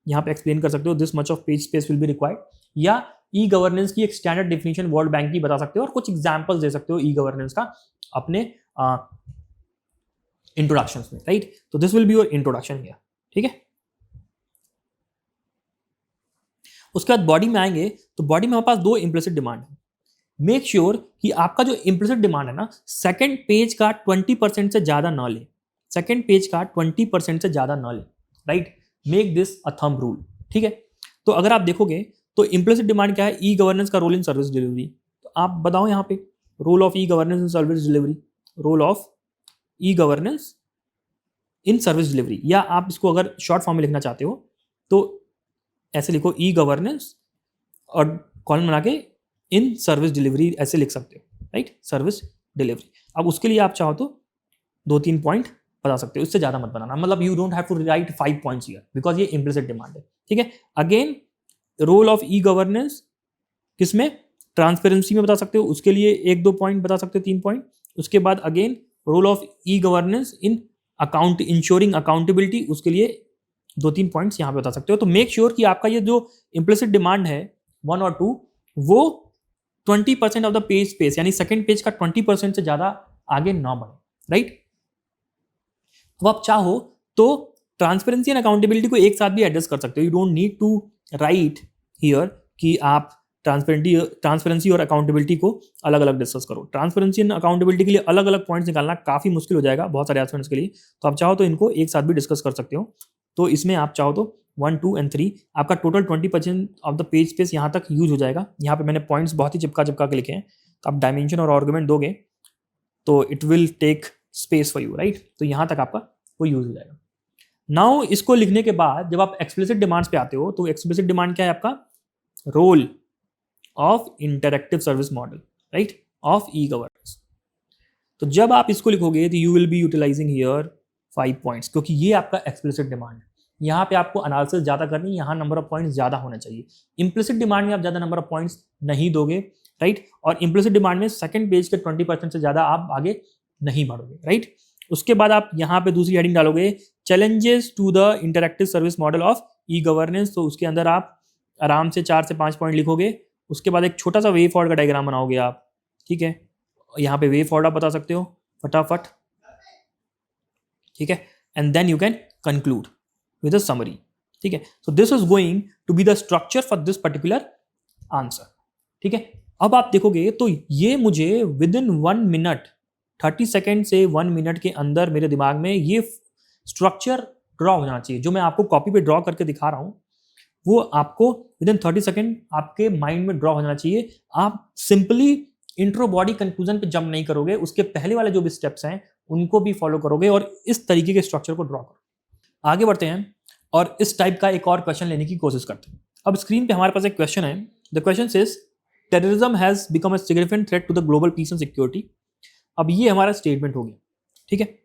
यहाँ पे एक्सप्लेन कर सकते हो, this much of page space will be required. या ई गवर्नेंस की एक स्टैंडर्ड डेफिनेशन वर्ल्ड बैंक की बता सकते हो और कुछ एग्जांपल्स दे सकते हो ई गवर्नेंस का अपने इंट्रोडक्शंस में, राइट। तो this will be your introduction here, ठीक है। उसके बाद बॉडी में आएंगे तो बॉडी में हमारे पास 2 इम्प्लिसिट डिमांड है। मेक श्योर कि आपका जो इम्प्लिसिट डिमांड है ना, सेकंड पेज का 20% से ज्यादा ना ले, सेकंड पेज का 20% से ज्यादा ना ले, right. Make this a thumb rule, ठीक है। तो अगर आप देखोगे तो इम्प्लिसिट डिमांड क्या है, ई गवर्नेंस का रोल इन सर्विस डिलीवरी। तो आप बताओ यहाँ पे role of e governance in service delivery, role of e governance in service delivery, या आप इसको अगर शॉर्ट फॉर्म में लिखना चाहते हो तो ऐसे लिखो ई गवर्नेंस और कॉलम बना के इन सर्विस डिलीवरी ऐसे लिख सकते हो, राइट, सर्विस डिलीवरी। अब उसके लिए आप चाहो तो 2-3 पॉइंट बता सकते हो, इससे ज़्यादा मत बनाना, मतलब you don't have to write 5 points here because ये इम्प्लिसिट डिमांड है, ठीक है। Again role of e governance किसमें, ट्रांसपेरेंसी में बता सकते हो, उसके लिए 1-2 पॉइंट बता सकते हो, 3 पॉइंट। उसके बाद again role of e governance in ensuring accountability, उसके लिए 2-3 पॉइंट्स यहाँ पे बता सकते हो। तो मेक श्योर कि आपका ये जो इम्प्लिसिट डिमांड है 1 और 2 वो 20% ऑफ द पेज स्पेस, यानी सेकंड पेज का 20% से ज्यादा आगे ना बढ़े, राइट। अब आप चाहो तो ट्रांसपेरेंसी एंड अकाउंटेबिलिटी को एक साथ भी एड्रेस कर सकते हो। You don't need to write here कि आप ट्रांसपेरेंसी और अकाउंटेबिलिटी को अलग अलग डिस्कस करो। ट्रांसपेरेंसी एंड अकाउंटेबिलिटी के लिए अलग अलग पॉइंट्स निकालना काफी मुश्किल हो जाएगा बहुत सारे एस्पिरेंट्स के लिए, तो आप चाहो तो इनको एक साथ भी डिस्कस कर सकते हो। तो इसमें आप चाहो तो 1, 2 एंड 3 आपका total 20% of the page space यहाँ तक यूज हो जाएगा। यहाँ पे मैंने पॉइंट्स बहुत ही चिपका के लिखे हैं, तो आप डायमेंशन और आर्गुमेंट दोगे तो it will tech space for you, right. तो यहाँ तक आपका वो यूज हो जाएगा। नाउ इसको लिखने के बाद जब आप एक्सप्लिसिट डिमांड्स पे आते हो तो एक्सप्लिसिट डिमांड क्या है आपका, role of interactive service model, right, of e governance. तो जब आप इसको लिखोगे तो you will be utilising here 5 points, क्योंकि ये आपका एक्सप्लिसिट डिमांड है। यहाँ पे आपको एनालिसिस ज्यादा करनी है, यहाँ नंबर ऑफ पॉइंट्स ज्यादा होना चाहिए। इम्प्लिसिट डिमांड में आप ज्यादा नंबर ऑफ पॉइंट्स नहीं दोगे, राइट। और इम्प्लिसिट डिमांड में सेकंड पेज के 20% से ज्यादा आप आगे नहीं बढ़ोगे, राइट। उसके बाद आप यहाँ पे दूसरी हेडिंग डालोगे, challenges to the interactive service model of e governance. तो उसके अंदर आप आराम से 4 से 5 पॉइंट लिखोगे। उसके बाद एक छोटा सा वे फॉरवर्ड का डायग्राम बनाओगे आप, ठीक है। यहाँ पे वे फॉरवर्ड आप बता सकते हो फटाफट, ठीक है। And then you can conclude with a summary, ठीक है। So this is going to be the structure for this particular answer, ठीक है। अब आप देखोगे तो ये मुझे विद इन 1 मिनट 30 सेकेंड से 1 मिनट के अंदर मेरे दिमाग में ये स्ट्रक्चर ड्रॉ हो जाना चाहिए। जो मैं आपको कॉपी पे ड्रॉ करके दिखा रहा हूँ वो आपको विद इन 30 सेकेंड आपके माइंड में ड्रॉ हो जाना चाहिए। आप सिंपली इंट्रो बॉडी कंक्लूजन पे जंप नहीं करोगे, उसके पहले वाले जो भी स्टेप्स हैं उनको भी फॉलो करोगे और इस तरीके के स्ट्रक्चर को ड्रॉ करो। आगे बढ़ते हैं और इस टाइप का एक और क्वेश्चन लेने की कोशिश करते हैं। अब स्क्रीन पे हमारे पास एक क्वेश्चन है। The question is terrorism has become a significant threat to the global peace and security. अब ये हमारा स्टेटमेंट हो गया, ठीक है।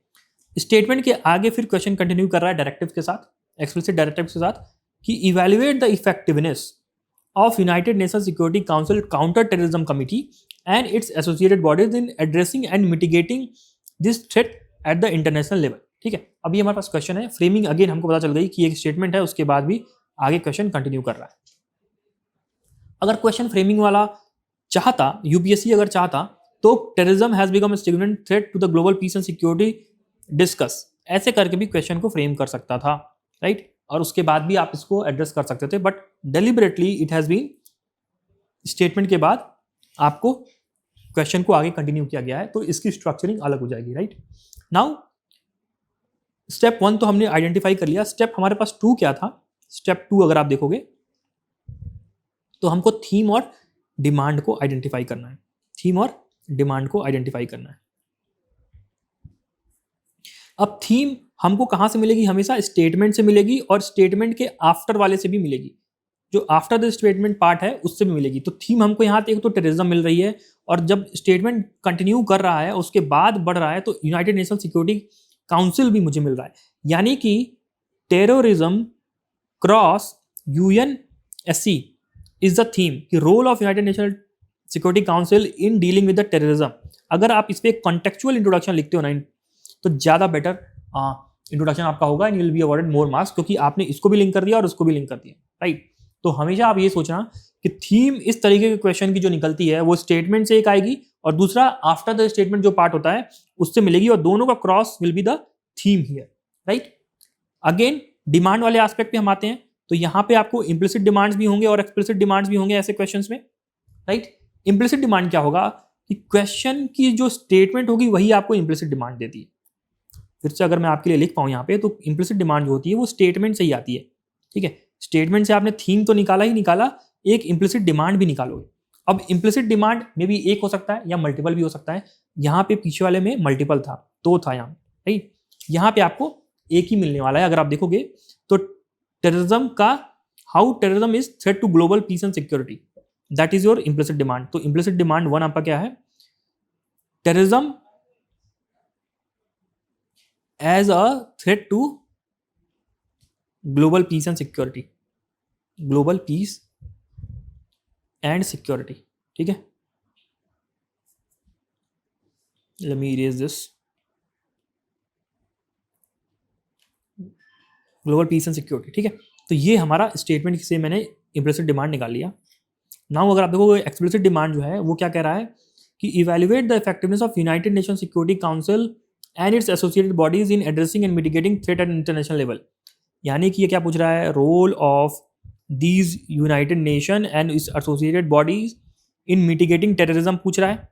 स्टेटमेंट के आगे फिर क्वेश्चन कंटिन्यू कर रहा है डायरेक्टिव के साथ, एक्सप्लिसिट डायरेक्टिव के साथ, कि evaluate the effectiveness of United Nations Security Council Counter-Terrorism Committee and its associated bodies in addressing and mitigating this threat at the international level। ठीक है, अभी हमारे पास क्वेश्चन है, फ्रेमिंग अगेन हमको पता चल गई कि एक स्टेटमेंट है, उसके बाद भी आगे क्वेश्चन कंटिन्यू कर रहा है। अगर क्वेश्चन फ्रेमिंग वाला चाहता, यूपीएससी अगर चाहता, तो terrorism has become a significant threat to the global peace and security discuss, ऐसे करके भी क्वेश्चन को फ्रेम कर सकता था, राइट। और उसके बाद भी आप इसको एड्रेस कर सकते थे, but deliberately it has been, statement के बाद आपको क्वेश्चन को आगे कंटिन्यू किया गया है, तो इसकी स्ट्रक्चरिंग अलग हो जाएगी, राइट। नाउ स्टेप 1 तो हमने आइडेंटिफाई कर लिया। स्टेप हमारे पास 2 क्या था? स्टेप 2 अगर आप देखोगे तो हमको थीम और डिमांड को आइडेंटिफाई करना है। थीम और डिमांड को आइडेंटिफाई करना है। अब थीम हमको कहां से मिलेगी? हमेशा स्टेटमेंट से मिलेगी और स्टेटमेंट के आफ्टर वाले से भी मिलेगी, जो आफ्टर द स्टेटमेंट पार्ट है उससे भी मिलेगी। तो थीम हमको यहाँ एक तो टेररिज्म मिल रही है, और जब स्टेटमेंट कंटिन्यू कर रहा है उसके बाद बढ़ रहा है तो यूनाइटेड नेशन सिक्योरिटी काउंसिल भी मुझे मिल रहा है, यानी कि terrorism cross UNSC is the theme, कि role of United Nation Security Council in dealing with the terrorism. अगर आप इस पर कॉन्टेक्चुअल इंट्रोडक्शन लिखते हो ना तो ज़्यादा बेटर इंट्रोडक्शन आपका होगा, and you will be awarded more marks, क्योंकि आपने इसको भी लिंक कर दिया और उसको भी लिंक कर दिया, राइट। तो हमेशा आप ये सोचना कि थीम इस तरीके के क्वेश्चन की जो निकलती है वो स्टेटमेंट से एक आएगी और दूसरा आफ्टर द स्टेटमेंट जो पार्ट होता है उससे मिलेगी, और दोनों का cross will be the theme here, right. Again demand वाले एस्पेक्ट पे हम आते हैं, तो यहाँ पे आपको इम्प्लिसिट डिमांड्स भी होंगे और एक्सप्लिसिट डिमांड्स भी होंगे ऐसे क्वेश्चंस में, राइट। इम्प्लिसिट डिमांड क्या होगा कि क्वेश्चन की जो स्टेटमेंट होगी वही आपको इम्प्लिसिट डिमांड देती है। फिर से अगर मैं आपके लिए लिख पाऊँ यहाँ पे, तो इम्प्लिसिट डिमांड जो होती है वो स्टेटमेंट से ही आती है, ठीक है। स्टेटमेंट से आपने थीम तो निकाला ही निकाला, एक इम्प्लिसिट डिमांड भी निकालोगे। अब इम्प्लिसिट डिमांड में भी एक हो सकता है या मल्टीपल भी हो सकता है। यहाँ पे पीछे वाले में मल्टीपल था, तो था यहाँ, राइट। यहाँ पे आपको एक ही मिलने वाला है। अगर आप देखोगे तो टेररिज्म का, how terrorism is threat to global peace and security, that is your implicit demand. तो इम्प्लिसिट डिमांड 1 आपका क्या है? Terrorism as a threat to global peace and security, global peace and security, ठीक है। let me erase this, global peace and security, ठीक है। तो ये हमारा स्टेटमेंट से मैंने इम्प्लिसिट डिमांड निकाल लिया। नाउ अगर आप देखोगे एक्सप्लिसिट डिमांड जो है वो क्या कह रहा है कि evaluate the effectiveness of United Nation Security council and its associated bodies in addressing and mitigating threat at international level। यानी कि ये क्या पूछ रहा है? Role of these United Nation and its associated bodies in mitigating terrorism पूछ रहा है,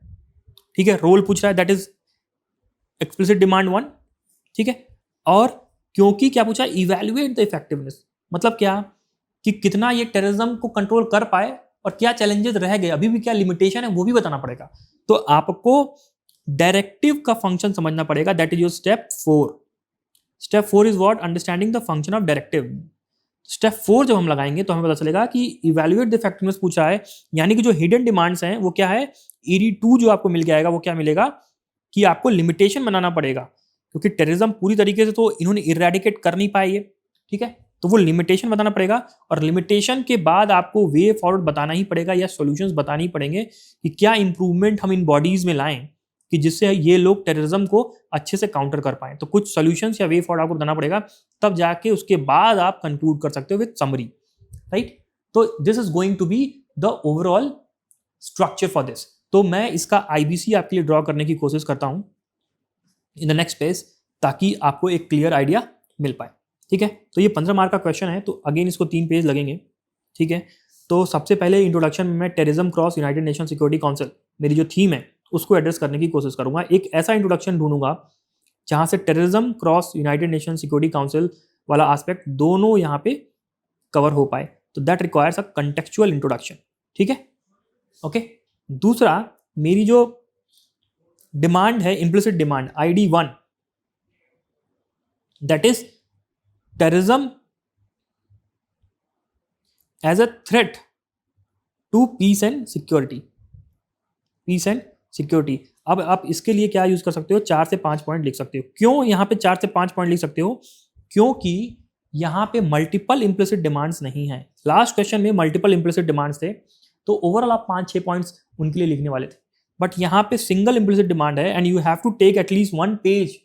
ठीक है। रोल पूछ रहा है, दैट इज एक्सप्लिसिट डिमांड 1, ठीक है। और क्योंकि क्या पूछा? इवैल्यूएट द इफेक्टिवनेस, मतलब क्या कि कितना ये टेररिज्म को कंट्रोल कर पाए और क्या चैलेंजेस रह गए, अभी भी क्या लिमिटेशन है वो भी बताना पड़ेगा। तो आपको डायरेक्टिव का फंक्शन समझना पड़ेगा, that is your step 4। Step 4 is what? Understanding the function of directive. Step 4 जब हम लगाएंगे तो हमें पता चलेगा कि इवैल्यूएट द इफेक्टिवनेस पूछा है, यानी कि जो हिडन डिमांड्स हैं वो क्या है? ED2 जो आपको मिल जाएगा वो क्या मिलेगा कि आपको लिमिटेशन बनाना पड़ेगा, क्योंकि टेररिज्म पूरी तरीके से तो इन्होंने इरेडिकेट कर नहीं पाई है, ठीक है। तो वो लिमिटेशन बताना पड़ेगा, और लिमिटेशन के बाद आपको वे फॉरवर्ड बताना ही पड़ेगा या सॉल्यूशंस बताने ही पड़ेंगे कि क्या इंप्रूवमेंट हम इन बॉडीज में लाएं कि जिससे ये लोग टेररिज्म को अच्छे से काउंटर कर पाएं। तो कुछ सॉल्यूशंस या वे फॉरवर्ड आपको बताना पड़ेगा, तब जाके उसके बाद आप कंक्लूड कर सकते हो विद समरी, राइट। तो this is going to be the overall structure for this. तो मैं इसका IBC आपके लिए ड्रॉ करने की कोशिश करता हूं इन द नेक्स्ट पेज, ताकि आपको एक क्लियर आइडिया मिल पाए, ठीक है। तो ये 15 मार्क का क्वेश्चन है, तो अगेन इसको 3 पेज लगेंगे, ठीक है। तो सबसे पहले इंट्रोडक्शन में terrorism cross United Nation Security council, मेरी जो थीम है उसको एड्रेस करने की कोशिश करूंगा। एक ऐसा इंट्रोडक्शन ढूंढूंगा जहां से terrorism cross United Nation Security Council वाला एस्पेक्ट दोनों यहां पे कवर हो पाए। तो that requires a contextual introduction, ठीक है, ओके। दूसरा, मेरी जो डिमांड है implicit demand ID1, that is terrorism as a threat to peace and security, peace and security. अब आप इसके लिए क्या यूज कर सकते हो, 4 से 5 पॉइंट लिख सकते हो। क्यों यहाँ पे 4 से 5 पॉइंट लिख सकते हो, क्योंकि यहाँ पे मल्टीपल इम्प्लिसिट डिमांड्स नहीं है। लास्ट क्वेश्चन में मल्टीपल इम्प्लिसिट डिमांड्स थे, तो ओवरऑल आप 5-6 पॉइंट्स उनके लिए लिखने वाले थे, बट यहाँ पे सिंगल इम्प्लिसिट डिमांड है and you have to take at least 1 page.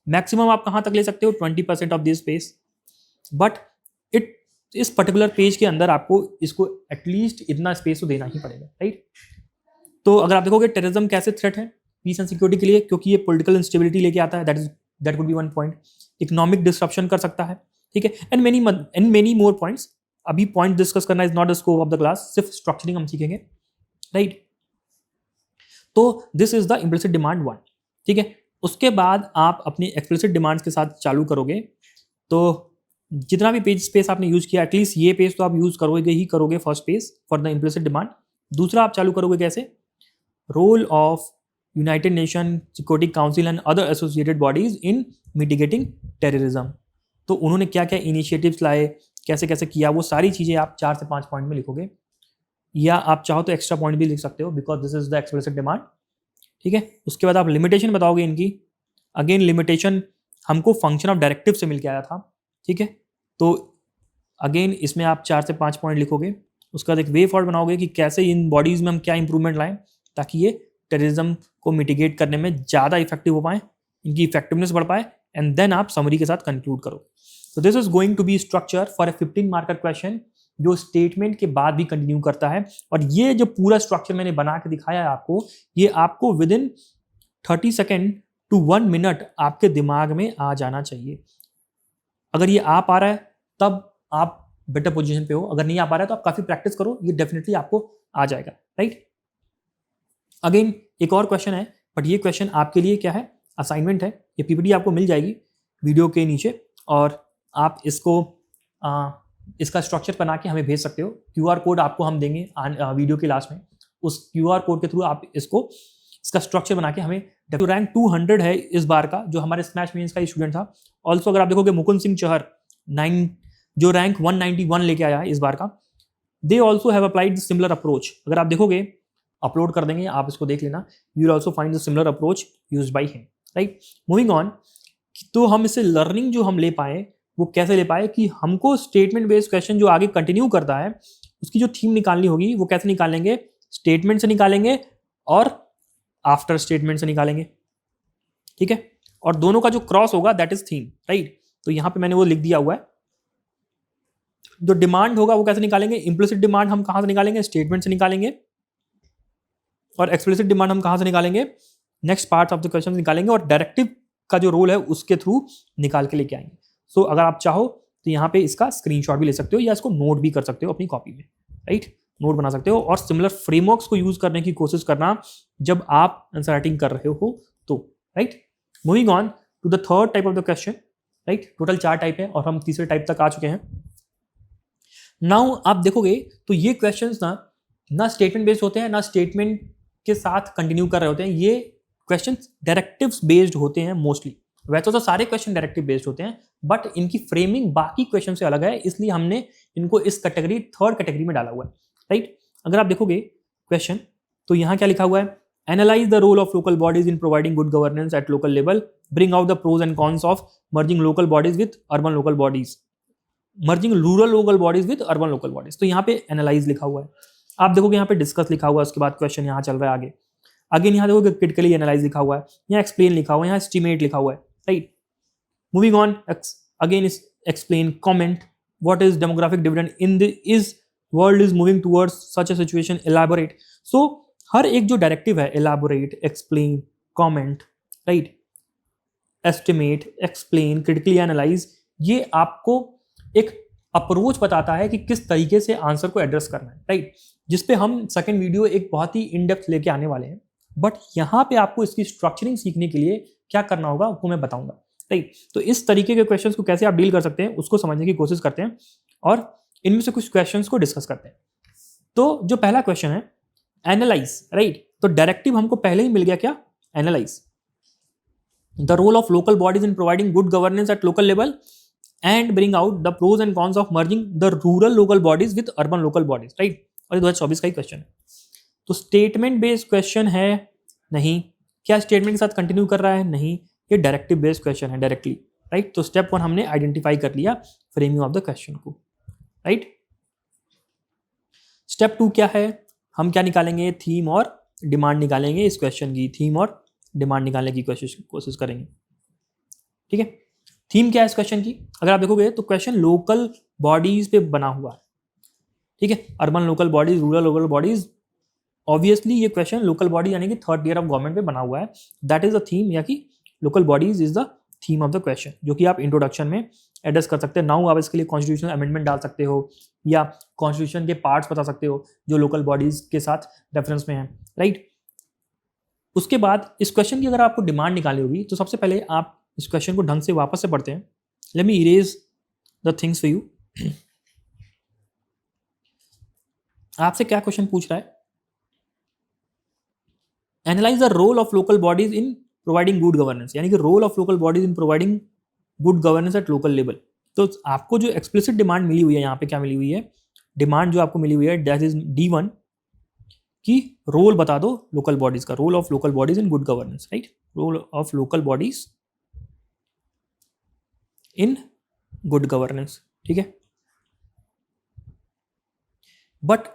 Maximum आप कहाँ तक ले सकते हो, 20% ऑफ दिस स्पेस, बट इस पर्टिकुलर पेज के अंदर आपको इसको एटलीस्ट इतना स्पेस तो देना ही पड़ेगा, राइट। तो अगर आप देखोगे टेररिज्म कैसे थ्रेट है पीस एंड सिक्योरिटी के लिए, क्योंकि ये पॉलिटिकल इंस्टेबिलिटी लेके आता है, that would be 1 point. Economic disruption कर सकता है, ठीक है, एंड मेनी मोर पॉइंट्स। अभी पॉइंट डिस्कस करना is not the scope of the class, सिर्फ स्ट्रक्चरिंग हम सीखेंगे, राइट। तो this is the implicit demand 1, ठीक है। उसके बाद आप अपनी एक्सप्लिसिट डिमांड्स के साथ चालू करोगे, तो जितना भी पेज स्पेस आपने यूज किया, एटलीस्ट ये पेज तो आप यूज करोगे ही करोगे, first page for the implicit demand. दूसरा आप चालू करोगे कैसे, role of United Nation Security Council and other associated bodies in mitigating terrorism. तो उन्होंने क्या क्या इनिशिएटिव्स लाए, कैसे कैसे किया, वो सारी चीज़ें आप 4 से 5 पॉइंट में लिखोगे, या आप चाहो तो एक्स्ट्रा पॉइंट भी लिख सकते हो, because this is the explicit demand, ठीक है। उसके बाद आप लिमिटेशन बताओगे इनकी। अगेन लिमिटेशन हमको फंक्शन ऑफ डायरेक्टिव से मिल के आया था, ठीक है। तो अगेन इसमें आप 4 से 5 पॉइंट लिखोगे। उसके बाद एक वे फॉर्वर्ड बनाओगे कि कैसे इन बॉडीज़ में हम क्या इंप्रूवमेंट लाएं ताकि ये टेररिज्म को मिटिगेट करने में ज़्यादा इफेक्टिव हो पाए, इनकी इफेक्टिवनेस बढ़ पाए, एंड देन आप समरी के साथ कंक्लूड करो। तो this is going to be structure for a 15 marker question, जो स्टेटमेंट के बाद भी कंटिन्यू करता है। और ये जो पूरा स्ट्रक्चर मैंने बना के दिखाया है आपको, ये आपको within 30 second to 1 minute आपके दिमाग में आ जाना चाहिए। अगर ये आ पा रहा है तब आप बेटर पोजीशन पे हो, अगर नहीं आ पा रहा है तो आप काफ़ी प्रैक्टिस करो, ये डेफिनेटली आपको आ जाएगा, राइट। अगेन एक और क्वेश्चन है, बट ये क्वेश्चन आपके लिए क्या है, असाइनमेंट है। ये पीपीटी आपको मिल जाएगी वीडियो के नीचे, और आप इसको इसका स्ट्रक्चर बना के हमें भेज सकते हो। QR कोड आपको हम देंगे वीडियो के लास्ट में, उस QR कोड के थ्रू आप इसका स्ट्रक्चर बना के हमें, रैंक 200 है इस बार का, जो हमारे स्मैश मेंस का स्टूडेंट था। ऑल्सो अगर आप देखोगे मुकुंद सिंह चहर 9 जो रैंक 191 लेके आया है इस बार का, they also have applied similar approach. अगर आप देखोगे, अपलोड कर देंगे, आप इसको देख लेना, you will also find the similar approach use by him, right. Moving on, तो हम इससे लर्निंग जो हम ले पाए वो कैसे ले पाए कि हमको स्टेटमेंट बेस्ड क्वेश्चन जो आगे कंटिन्यू करता है उसकी जो थीम निकालनी होगी वो कैसे निकालेंगे, स्टेटमेंट से निकालेंगे और आफ्टर स्टेटमेंट से निकालेंगे, ठीक है। और दोनों का जो क्रॉस होगा दैट इज थीम, राइट। तो यहां पे मैंने वो लिख दिया हुआ है। जो डिमांड होगा वो कैसे निकालेंगे, इंप्लिसिट डिमांड हम कहां से निकालेंगे, स्टेटमेंट से निकालेंगे, और एक्सप्लिसिट डिमांड हम कहां से निकालेंगे, next part of the question निकालेंगे, और डायरेक्टिव का जो रोल है उसके थ्रू निकाल के लेके आएंगे। सो अगर आप चाहो तो यहाँ पे इसका स्क्रीनशॉट भी ले सकते हो, या इसको नोट भी कर सकते हो अपनी कॉपी में, राइट। नोट बना सकते हो, और सिमिलर फ्रेमवर्क्स को यूज करने की कोशिश करना जब आप आंसर राइटिंग कर रहे हो तो, right. Moving on to the third type of the question, right. Total 4 type है और हम तीसरे टाइप तक आ चुके हैं। नाउ आप देखोगे तो ये क्वेश्चंस ना स्टेटमेंट बेस्ड होते हैं, ना स्टेटमेंट के साथ कंटिन्यू कर रहे होते हैं। ये क्वेश्चंस डायरेक्टिव्स बेस्ड होते हैं मोस्टली। वैसे तो सारे क्वेश्चन डायरेक्टिव बेस्ड होते हैं, बट इनकी फ्रेमिंग बाकी क्वेश्चन से अलग है, इसलिए हमने इनको इस कैटेगरी, थर्ड कैटेगरी में डाला हुआ है, राइट। अगर आप देखोगे क्वेश्चन, तो यहाँ क्या लिखा हुआ है, analyse the role of local bodies in providing good governance at local level, bring out the pros and cons of merging local bodies with urban local bodies, merging rural local bodies with urban local bodies. तो यहाँ पे analyse लिखा हुआ है, आप देखोगे यहाँ पे डिस्कस लिखा हुआ है, उसके बाद क्वेश्चन यहाँ चल रहा है आगे। अगेन यहाँ देखोगे क्रिटिकली एनालाइज लिखा हुआ है, यहाँ एक्सप्लेन लिखा हुआ है, यहाँ एस्टिमेट लिखा हुआ है, right. Moving on, again is explain, comment, what is demographic dividend in the is world is moving towards such a situation, elaborate. So हर एक जो डायरेक्टिव है, elaborate, explain, comment, right, estimate, explain, critically analyse, ये आपको एक approach बताता है कि किस तरीके से आंसर को एड्रेस करना है, राइट। जिसपे हम सेकंड वीडियो एक बहुत ही इन डेप्थ लेके आने वाले हैं, बट यहाँ पे आपको इसकी स्ट्रक्चरिंग सीखने के लिए क्या करना होगा वो मैं बताऊंगा, राइट। तो इस तरीके के क्वेश्चंस को कैसे आप डील कर सकते हैं उसको समझने की कोशिश करते हैं, और इनमें से कुछ क्वेश्चंस को डिस्कस करते हैं। तो जो पहला क्वेश्चन है, एनालाइज, राइट। तो डायरेक्टिव हमको पहले ही मिल गया, क्या, analyse the role of local bodies in providing good governance at local level and bring out the pros and cons of merging the rural local bodies with urban local bodies, right. और ये 2024 का ही question है। तो statement based question है नहीं, क्या statement के साथ कंटिन्यू कर रहा है नहीं, ये डायरेक्टिव बेस्ड क्वेश्चन है डायरेक्टली, राइट। तो स्टेप 1 हमने आइडेंटिफाई कर लिया फ्रेमिंग ऑफ द क्वेश्चन को, राइट। स्टेप 2 क्या है, हम क्या निकालेंगे, थीम और डिमांड निकालेंगे, इस क्वेश्चन की थीम और डिमांड निकालने की कोशिश करेंगे, ठीक है। थीम क्या है इस क्वेश्चन की, अगर आप देखोगे तो क्वेश्चन लोकल बॉडीज पे बना हुआ है, ठीक है। Urban local bodies, rural local bodies, obviously ये क्वेश्चन लोकल बॉडी यानी कि थर्ड ईयर ऑफ गवर्नमेंट पे बना हुआ है, दैट इज द थीम, या कि local bodies is the theme of the question, जो कि आप इंट्रोडक्शन में एड्रेस कर सकते हैं। नाउ आप इसके लिए कॉन्स्टिट्यूशनल अमेंडमेंट डाल सकते हो या कॉन्स्टिट्यूशन के पार्ट्स बता सकते हो जो लोकल बॉडीज के साथ रेफरेंस में है, राइट। उसके बाद इस क्वेश्चन की अगर आपको डिमांड निकाली होगी तो सबसे पहले आप इस क्वेश्चन को ढंग से वापस से पढ़ते हैं। Let me erase the things for you. आपसे क्या क्वेश्चन पूछ रहा है, analyse the role of local bodies in providing good governance, यानी कि role of local bodies in providing good governance at local level. तो आपको जो एक्सप्लिसिट डिमांड मिली हुई है, यहाँ पे क्या मिली हुई है, डिमांड जो आपको मिली हुई है दैट इज D1 की रोल बता दो लोकल बॉडीज का, role of local bodies in good governance, right, role of local bodies in good governance, ठीक है। बट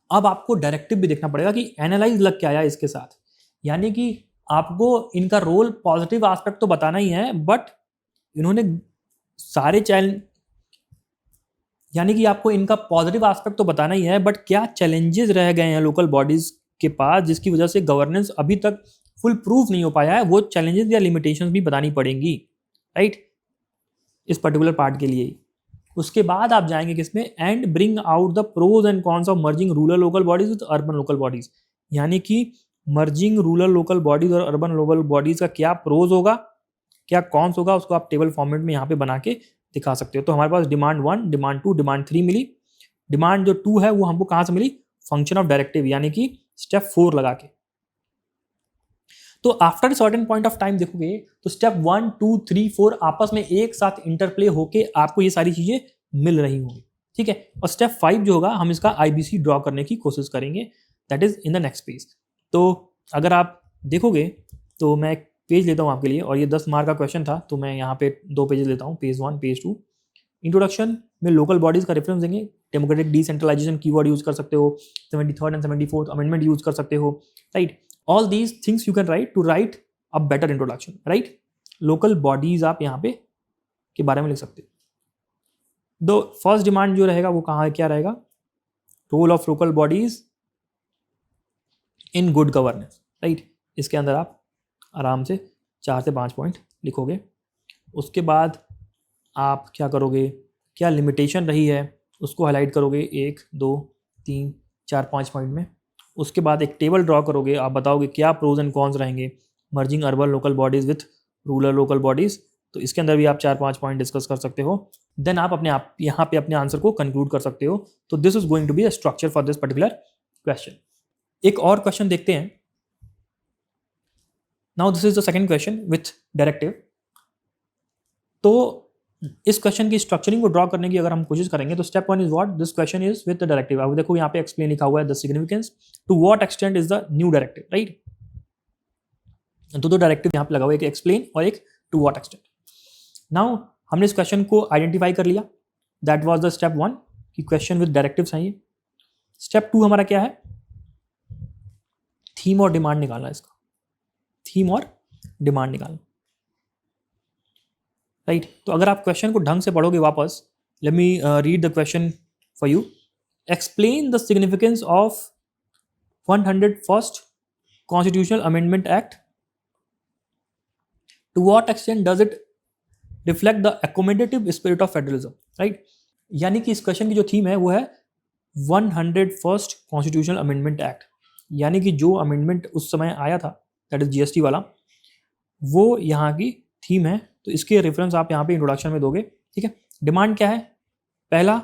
अब आपको डायरेक्टिव भी देखना पड़ेगा कि एनालाइज लग क्या आया इसके साथ, यानी कि आपको इनका रोल पॉजिटिव एस्पेक्ट तो बताना ही है, बट इन्होंने सारे चैलेंज, यानी कि आपको इनका पॉजिटिव एस्पेक्ट तो बताना ही है, बट क्या चैलेंजेस रह गए हैं लोकल बॉडीज के पास जिसकी वजह से गवर्नेंस अभी तक फुल प्रूफ नहीं हो पाया है, वो चैलेंजेस या लिमिटेशंस भी बतानी पड़ेंगी, राइट, इस पर्टिकुलर पार्ट के लिए ही। उसके बाद आप जाएंगे किसमें, and bring out the pros and cons of merging rural local bodies with urban local bodies, यानी कि मर्जिंग रूरल लोकल बॉडीज और अर्बन लोकल बॉडीज का क्या प्रोज होगा, क्या कॉन्स होगा, उसको आप टेबल फॉर्मेट में यहाँ पे बना के दिखा सकते हो। तो हमारे पास डिमांड 1, डिमांड 2, डिमांड 3 मिली। डिमांड जो 2 है वो हमको कहाँ से मिली, फंक्शन ऑफ डायरेक्टिव, यानी कि स्टेप 4 लगा के। तो after certain point of time देखोगे तो स्टेप 1, 2, 3, 4 आपस में एक साथ इंटरप्ले होके आपको ये सारी चीजें मिल रही होंगी, ठीक है। और स्टेप 5 जो होगा हम इसका IBC ड्रॉ करने की कोशिश करेंगे, that is in the next page. तो अगर आप देखोगे तो मैं एक पेज लेता हूँ आपके लिए, और ये 10 मार्क का क्वेश्चन था, तो मैं यहाँ पे 2 पेजेस लेता हूँ, पेज 1, पेज 2। इंट्रोडक्शन में लोकल बॉडीज का रेफरेंस देंगे, डेमोक्रेटिक डिसेंट्रलाइजेशन कीवर्ड यूज कर सकते हो, 73rd and 74th amendment use कर सकते हो, right. All these things you can write to write a better introduction, right. Local bodies आप यहाँ पे के बारे में लिख सकते हो। दो फर्स्ट डिमांड जो रहेगा वो कहाँ क्या रहेगा, role of local bodies in good governance, right. इसके अंदर आप आराम से 4 से 5 पॉइंट लिखोगे। उसके बाद आप क्या करोगे, क्या लिमिटेशन रही है उसको हाईलाइट करोगे 1, 2, 3, 4, 5 पॉइंट में। उसके बाद एक टेबल ड्रॉ करोगे, आप बताओगे क्या प्रोज एंड कॉन्स रहेंगे merging urban local bodies with rural local bodies, तो इसके अंदर भी आप 4-5 पॉइंट डिस्कस कर सकते हो। देन आप यहाँ पे अपने आंसर को कंक्लूड कर सकते हो। तो this is going to be a structure for this particular question. एक और क्वेश्चन देखते हैं। Now this is the second question with directive. तो इस क्वेश्चन की स्ट्रक्चरिंग को ड्रॉ करने की अगर हम कोशिश करेंगे तो step 1 is what, this question is with the directive. अब देखो यहाँ पे एक्सप्लेन लिखा हुआ है, the significance, to what extent is the new directive, right. तो डायरेक्टिव यहाँ पे लगा हुआ है, एक एक्सप्लेन और एक टू व्हाट एक्सटेंट। नाउ हमने इस क्वेश्चन को आइडेंटिफाई कर लिया, दैट वाज द स्टेप 1 कि क्वेश्चन विद डायरेक्टिव चाहिए। स्टेप 2 हमारा क्या है, थीम और डिमांड निकालना, इसका थीम और डिमांड निकालना, राइट। तो अगर आप क्वेश्चन को ढंग से पढ़ोगे वापस, let me read the question for you. Explain the significance of 101st constitutional amendment act, to what extent does it reflect the accommodative spirit of federalism, right. यानी कि इस क्वेश्चन की जो थीम है वो है 101st कॉन्स्टिट्यूशनल अमेंडमेंट एक्ट, यानी कि जो अमेंडमेंट उस समय आया था दैट इज GST वाला, वो यहाँ की थीम है। तो इसके रेफरेंस आप यहाँ पे इंट्रोडक्शन में दोगे, ठीक है। डिमांड क्या है, पहला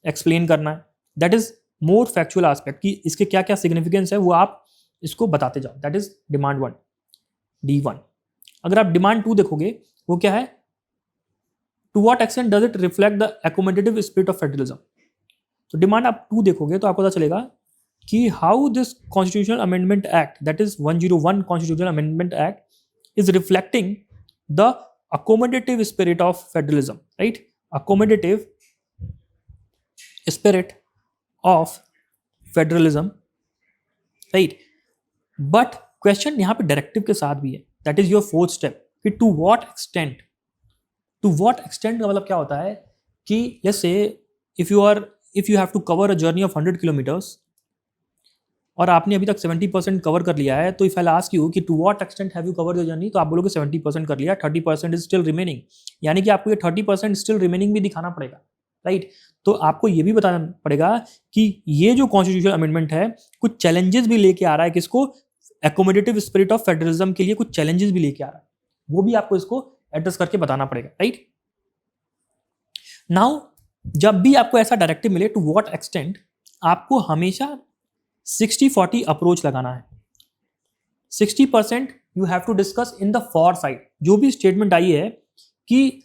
एक्सप्लेन करना है, that is more factual aspect कि इसके क्या क्या सिग्निफिकेंस है वो आप इसको बताते जाओ, दैट इज डिमांड 1, D1। अगर आप डिमांड 2 देखोगे वो क्या है, to what extent does it reflect the accommodative spirit of federalism. तो डिमांड आप 2 देखोगे तो आपको पता चलेगा कि how this constitutional amendment act, that is 101 constitutional amendment act is reflecting the accommodative spirit of federalism, right? Accommodative spirit of federalism, right? But question यहाँ पे डायरेक्टिव के साथ भी है, that is your fourth step, कि to what extent का मतलब क्या होता है कि let's say if you have to cover a journey of 100 kilometers और आपने अभी तक 70% कवर कर लिया है, तो इफ आई आस्क यू कि to what extent have you covered your journey, तो आप बोलोगे 70% कर लिया, 30% इज स्टिल रिमेनिंग, यानी कि आपको ये 30% स्टिल रिमेनिंग भी दिखाना पड़ेगा, राइट? तो आपको ये भी बताना पड़ेगा कि ये जो कॉन्स्टिट्यूशनल अमेंडमेंट है कुछ चैलेंजेस भी लेके आ रहा है, किसको? एकोमोडेटिव स्पिरिट ऑफ फेडरलिज्म के लिए कुछ चैलेंजेस भी लेके आ रहा है, वो भी आपको इसको एड्रेस करके बताना पड़ेगा, राइट? नाउ जब भी आपको ऐसा डायरेक्टिव मिले टू व्हाट एक्सटेंट, आपको हमेशा 60-40 अप्रोच लगाना है। 60% you have to discuss in the for side. जो भी स्टेटमेंट आई है कि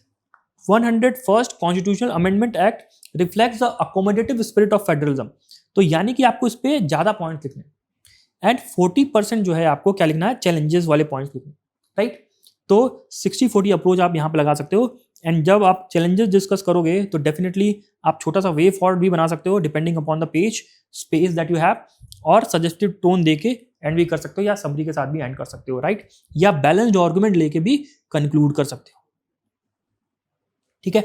101st constitutional amendment act reflects the accommodative spirit of federalism, तो यानी कि आपको इस पे ज्यादा पॉइंट लिखने हैं। एंड 40% जो है आपको क्या लिखना है? चैलेंजेस वाले पॉइंट्स लिखने, राइट? तो 60-40 अप्रोच आप यहाँ पे लगा सकते हो। एंड जब आप चैलेंजेस डिस्कस करोगे तो डेफिनेटली आप छोटा सा वे फॉरवर्ड भी बना सकते हो depending upon the page space that you have, और सजेस्टिव टोन देके एंड भी कर सकते हो, या समरी के साथ भी एंड कर सकते हो, राइट? या बैलेंस्ड आर्गुमेंट लेके भी कंक्लूड कर सकते हो, ठीक है?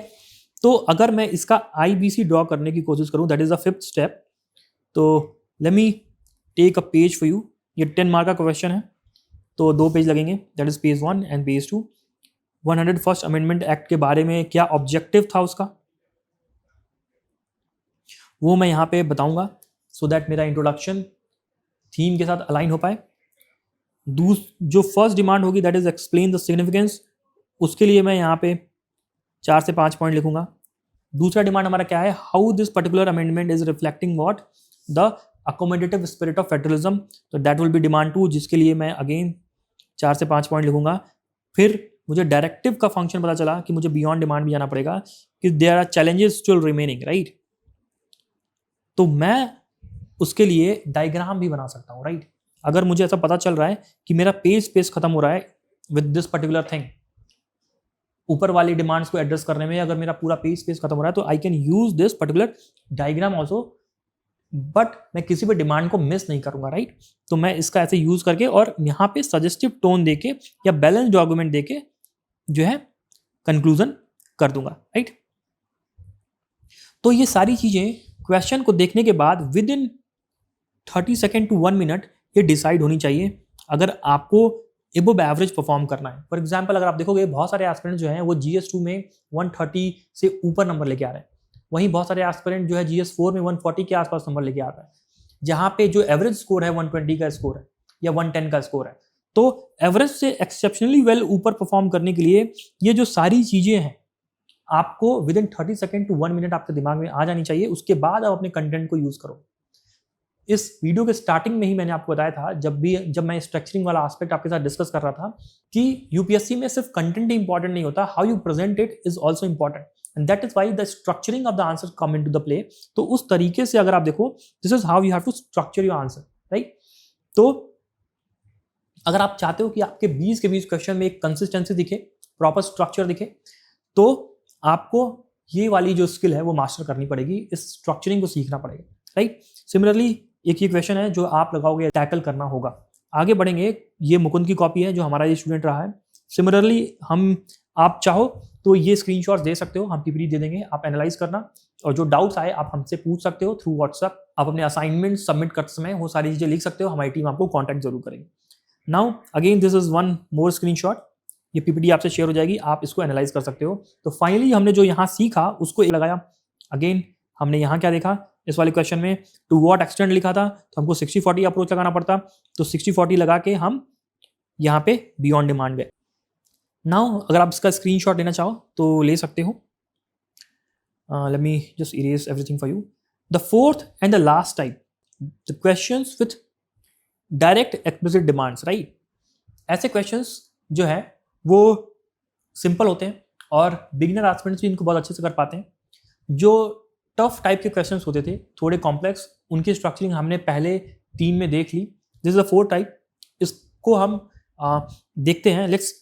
तो अगर मैं इसका IBC ड्रॉ करने की कोशिश करूं, that is the 5th step. तो let me take a page for you. ये 10 मार्क का क्वेश्चन है, तो 2 पेज लगेंगे, that is page 1 and page 2। 101st amendment act के बारे में क्या ऑब्जेक्टिव था उसका, वो मैं यहाँ पे बताऊंगा, सो दैट मेरा इंट्रोडक्शन थीम के साथ अलाइन हो पाए। जो फर्स्ट डिमांड होगी that is explain the significance, उसके लिए मैं यहाँ पे 4 से 5 पॉइंट लिखूंगा। दूसरा डिमांड हमारा क्या है? How this particular amendment is reflecting what? The accommodative spirit of federalism, तो दैट विल बी डिमांड 2, जिसके लिए मैं अगेन 4 से 5 पॉइंट लिखूंगा। फिर मुझे डायरेक्टिव का फंक्शन पता चला कि मुझे बियॉन्ड डिमांड भी जाना पड़ेगा, कि there are challenges still remaining, right? तो मैं उसके लिए डायग्राम भी बना सकता हूँ, राइट? अगर मुझे ऐसा पता चल रहा है कि मेरा पेज स्पेस खत्म हो रहा है विद दिस पर्टिकुलर थिंग, ऊपर वाली डिमांड्स को एड्रेस करने में अगर मेरा पूरा पेज स्पेस खत्म हो रहा है, तो I can use this particular diagram also, but मैं किसी भी डिमांड को मिस नहीं करूंगा, राइट? तो मैं इसका ऐसे यूज करके और यहाँ पे सजेस्टिव टोन देके या बैलेंस्ड आर्गुमेंट देके जो है कंक्लूजन कर दूंगा, राइट? तो ये सारी चीजें क्वेश्चन को देखने के बाद within 30 second to 1 minute ये डिसाइड होनी चाहिए अगर आपको एबव एवरेज परफॉर्म करना है। फॉर एग्जाम्पल अगर आप देखोगे बहुत सारे एस्पिरेंट जो हैं वो GS2 में 130 से ऊपर नंबर लेके आ रहे हैं, वहीं बहुत सारे एस्पिरेंट जो है GS4 में 140 के आसपास नंबर लेके आ रहा है, जहाँ पे जो एवरेज स्कोर है 120 का स्कोर है या 110 का स्कोर है। तो एवरेज से एक्सेप्शनली वेल ऊपर परफॉर्म करने के लिए ये जो सारी चीजें हैं आपको within 30 second to 1 minute आपके दिमाग में आ जानी चाहिए। उसके बाद आप अपने कंटेंट को यूज करो। इस वीडियो के स्टार्टिंग में ही मैंने आपको बताया था, जब मैं स्ट्रक्चरिंग वाला एस्पेक्ट आपके साथ डिस्कस कर रहा था, कि यूपीएससी में सिर्फ कंटेंट ही इंपॉर्टेंट नहीं होता, how you present it is also important, and that is why the structuring of the answer come into the play. तो उस तरीके से अगर आप देखो, this is how you have to structure your answer, right? तो अगर आप चाहते हो कि आपके 20 के 20 क्वेश्चन में एक कंसिस्टेंसी दिखे, प्रॉपर स्ट्रक्चर दिखे, तो आपको ये वाली जो स्किल है वो मास्टर करनी पड़ेगी, इस स्ट्रक्चरिंग को सीखना पड़ेगा, राइट? सिमिलरली एक ये क्वेश्चन है जो आप लगाओगे, टैकल करना होगा। आगे बढ़ेंगे, ये मुकुंद की कॉपी है जो हमारा ये स्टूडेंट रहा है। सिमिलरली आप चाहो तो ये स्क्रीनशॉट्स दे सकते हो, हम पीपीटी दे देंगे, आप एनालाइज करना, और जो डाउट्स आए आप हमसे पूछ सकते हो थ्रू व्हाट्सएप। आप अपने असाइनमेंट सबमिट करते समय वो सारी चीजें लिख सकते हो, हमारी टीम आपको कॉन्टैक्ट जरूर करेगी। Now again this is one more screenshot, ये पीपीटी आपसे शेयर हो जाएगी, आप इसको एनालाइज कर सकते हो। तो फाइनली हमने जो यहाँ सीखा उसको लगाया। अगेन हमने यहाँ क्या देखा, इस वाले क्वेश्चन में टू व्हाट एक्सटेंट लिखा था, तो हमको 60-40 अप्रोच लगाना पड़ता, तो 60-40 लगा के हम यहाँ पे बियॉन्ड डिमांड गए। नाउ अगर आप इसका स्क्रीनशॉट लेना चाहो तो ले सकते हो। Let me just erase everything for you. The fourth and the last type, the questions with direct explicit demands, right? ऐसे क्वेश्चंस जो है वो सिंपल होते हैं और बिगिनर एस्पिरेंट्स भी इनको बहुत अच्छे से कर पाते हैं। जो टफ टाइप के क्वेश्चंस होते थे, थोड़े कॉम्प्लेक्स, उनकी स्ट्रक्चरिंग हमने पहले 3 में देख ली। This is the 4th type. इसको हम देखते हैं। Let's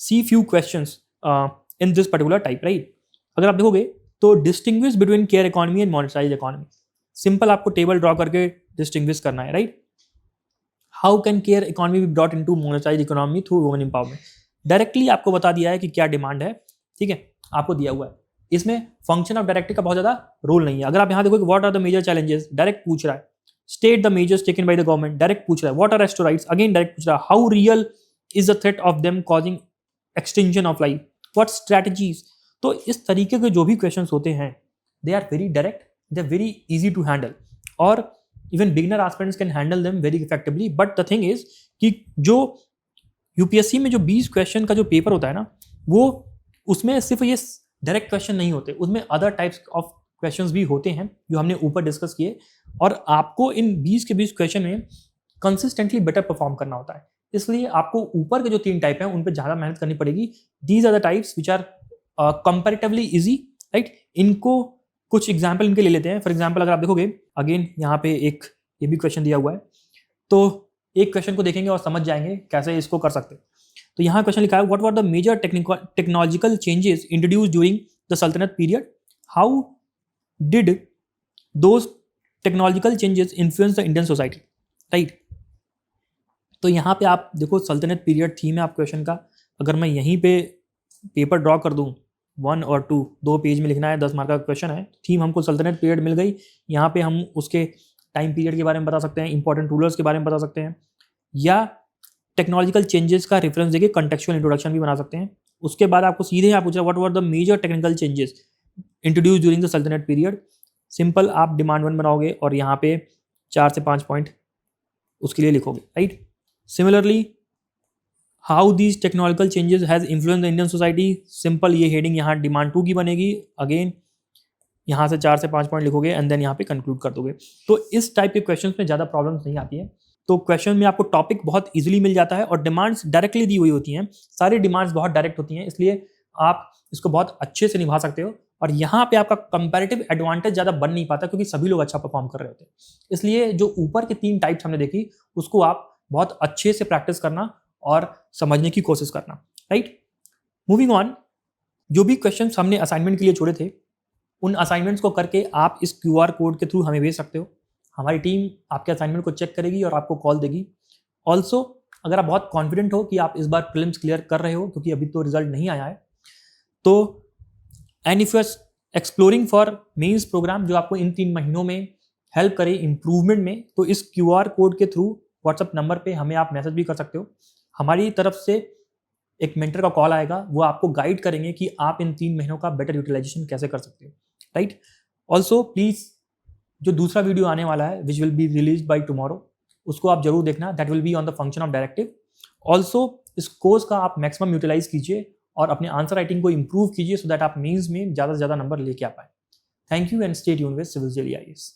see few questions in this particular type, right. अगर आप देखोगे तो distinguish between care economy and monetise economy, simple आपको टेबल ड्रॉ करके डिस्टिंग्विश करना है, right. How can care economy be brought into monetise economy through women empowerment. Directly आपको बता दिया है कि क्या डिमांड है, ठीक है, आपको दिया हुआ है। इसमें फंक्शन ऑफ डायरेक्टिव का बहुत ज्यादा रोल नहीं है। अगर आप यहाँ देखोगे what are the major challenges, direct पूछ रहा है। State the measures taken by the government, direct पूछ रहा है। What are asteroids, again direct पूछ रहा है। How real is the threat of them causing extension of life, what strategies. तो इस तरीके के जो भी क्वेश्चंस होते हैं they are very direct, they are very easy to handle, और even beginner aspirants can handle them very effectively. But the thing is कि जो यूपीएससी में जो 20 क्वेश्चन का जो पेपर होता है ना, वो उसमें सिर्फ ये डायरेक्ट क्वेश्चन नहीं होते, उसमें अदर टाइप्स ऑफ क्वेश्चंस भी होते हैं जो हमने ऊपर डिस्कस किए, और आपको इन 20 के 20 क्वेश्चन में कंसिस्टेंटली बेटर परफॉर्म करना होता है। इसलिए आपको ऊपर के जो 3 टाइप हैं उन पर ज़्यादा मेहनत करनी पड़ेगी। These are the types which are comparatively easy, right. इनको कुछ एग्जाम्पल इनके ले लेते हैं। फॉर एग्जाम्पल अगर आप देखोगे, अगेन यहाँ पे एक ये भी क्वेश्चन दिया हुआ है, तो एक क्वेश्चन को देखेंगे और समझ जाएंगे कैसे इसको कर सकते हैं। तो यहाँ क्वेश्चन लिखा है, what were the major technological changes introduce during the सल्तनत period, how did those technological changes influence the Indian society, right. तो यहाँ पे आप देखो सल्तनत पीरियड थीम है आप क्वेश्चन का। अगर मैं यहीं पे पेपर ड्रॉ कर दूँ 1 और 2, 2 पेज में लिखना है, 10 मार्क का क्वेश्चन है। थीम हमको सल्तनत पीरियड मिल गई। यहाँ पे हम उसके टाइम पीरियड के बारे में बता सकते हैं, इंपॉर्टेंट रूलर्स के बारे में बता सकते हैं, या टेक्नोलॉजिकल चेंजेस का रेफरेंस देके कंटेक्चुअल इंट्रोडक्शन भी बना सकते हैं। उसके बाद आपको सीधे यहाँ पूछ रहा है what were the major technical changes introduce during the सल्तनत पीरियड। सिंपल आप डिमांड 1 बनाओगे और यहाँ पे 4 से 5 पॉइंट उसके लिए लिखोगे, right. Similarly how these technological changes has influence the Indian society, simple ये हेडिंग यहाँ डिमांड 2 की बनेगी। अगेन यहाँ से 4 से 5 पॉइंट लिखोगे एंड देन यहाँ पे कंक्लूड कर दोगे। तो इस टाइप के क्वेश्चंस में ज़्यादा प्रॉब्लम्स नहीं आती है। तो क्वेश्चन में आपको टॉपिक बहुत इजीली मिल जाता है और डिमांड्स डायरेक्टली दी हुई होती हैं। सारी डिमांड्स बहुत डायरेक्ट होती हैं, इसलिए आप इसको बहुत अच्छे से निभा सकते हो। और यहाँ पे आपका कंपैरेटिव एडवांटेज ज़्यादा बन नहीं पाता क्योंकि सभी लोग अच्छा परफॉर्म कर रहे होते हैं। इसलिए जो ऊपर के 3 टाइप्स हमने देखी उसको आप बहुत अच्छे से प्रैक्टिस करना और समझने की कोशिश करना, राइट। मूविंग ऑन, जो भी क्वेश्चन हमने असाइनमेंट के लिए छोड़े थे उन असाइनमेंट्स को करके आप इस QR कोड के थ्रू हमें भेज सकते हो। हमारी टीम आपके असाइनमेंट को चेक करेगी और आपको कॉल देगी। ऑल्सो अगर आप बहुत कॉन्फिडेंट हो कि आप इस बार प्रीलिम्स क्लियर कर रहे हो क्योंकि अभी तो रिजल्ट नहीं आया है, तो and if you are exploring for mains program जो आपको इन 3 महीनों में हेल्प करे इम्प्रूवमेंट में, तो इस QR कोड के थ्रू व्हाट्सएप नंबर पे हमें आप मैसेज भी कर सकते हो। हमारी तरफ से एक मेंटर का कॉल आएगा, वो आपको गाइड करेंगे कि आप इन 3 महीनों का बेटर यूटिलाइजेशन कैसे कर सकते हो, राइट। ऑल्सो प्लीज़ जो दूसरा वीडियो आने वाला है which will be release by tomorrow, उसको आप जरूर देखना। That will be on the function of directive. Also इस कोर्स का आप मैक्सिमम यूटिलाइज कीजिए और अपने आंसर राइटिंग को इंप्रूव कीजिए सो दैट आप मेंस में ज़्यादा से ज़्यादा नंबर लेके आ पाए। Thank you and stay tuned with civils daily IAS।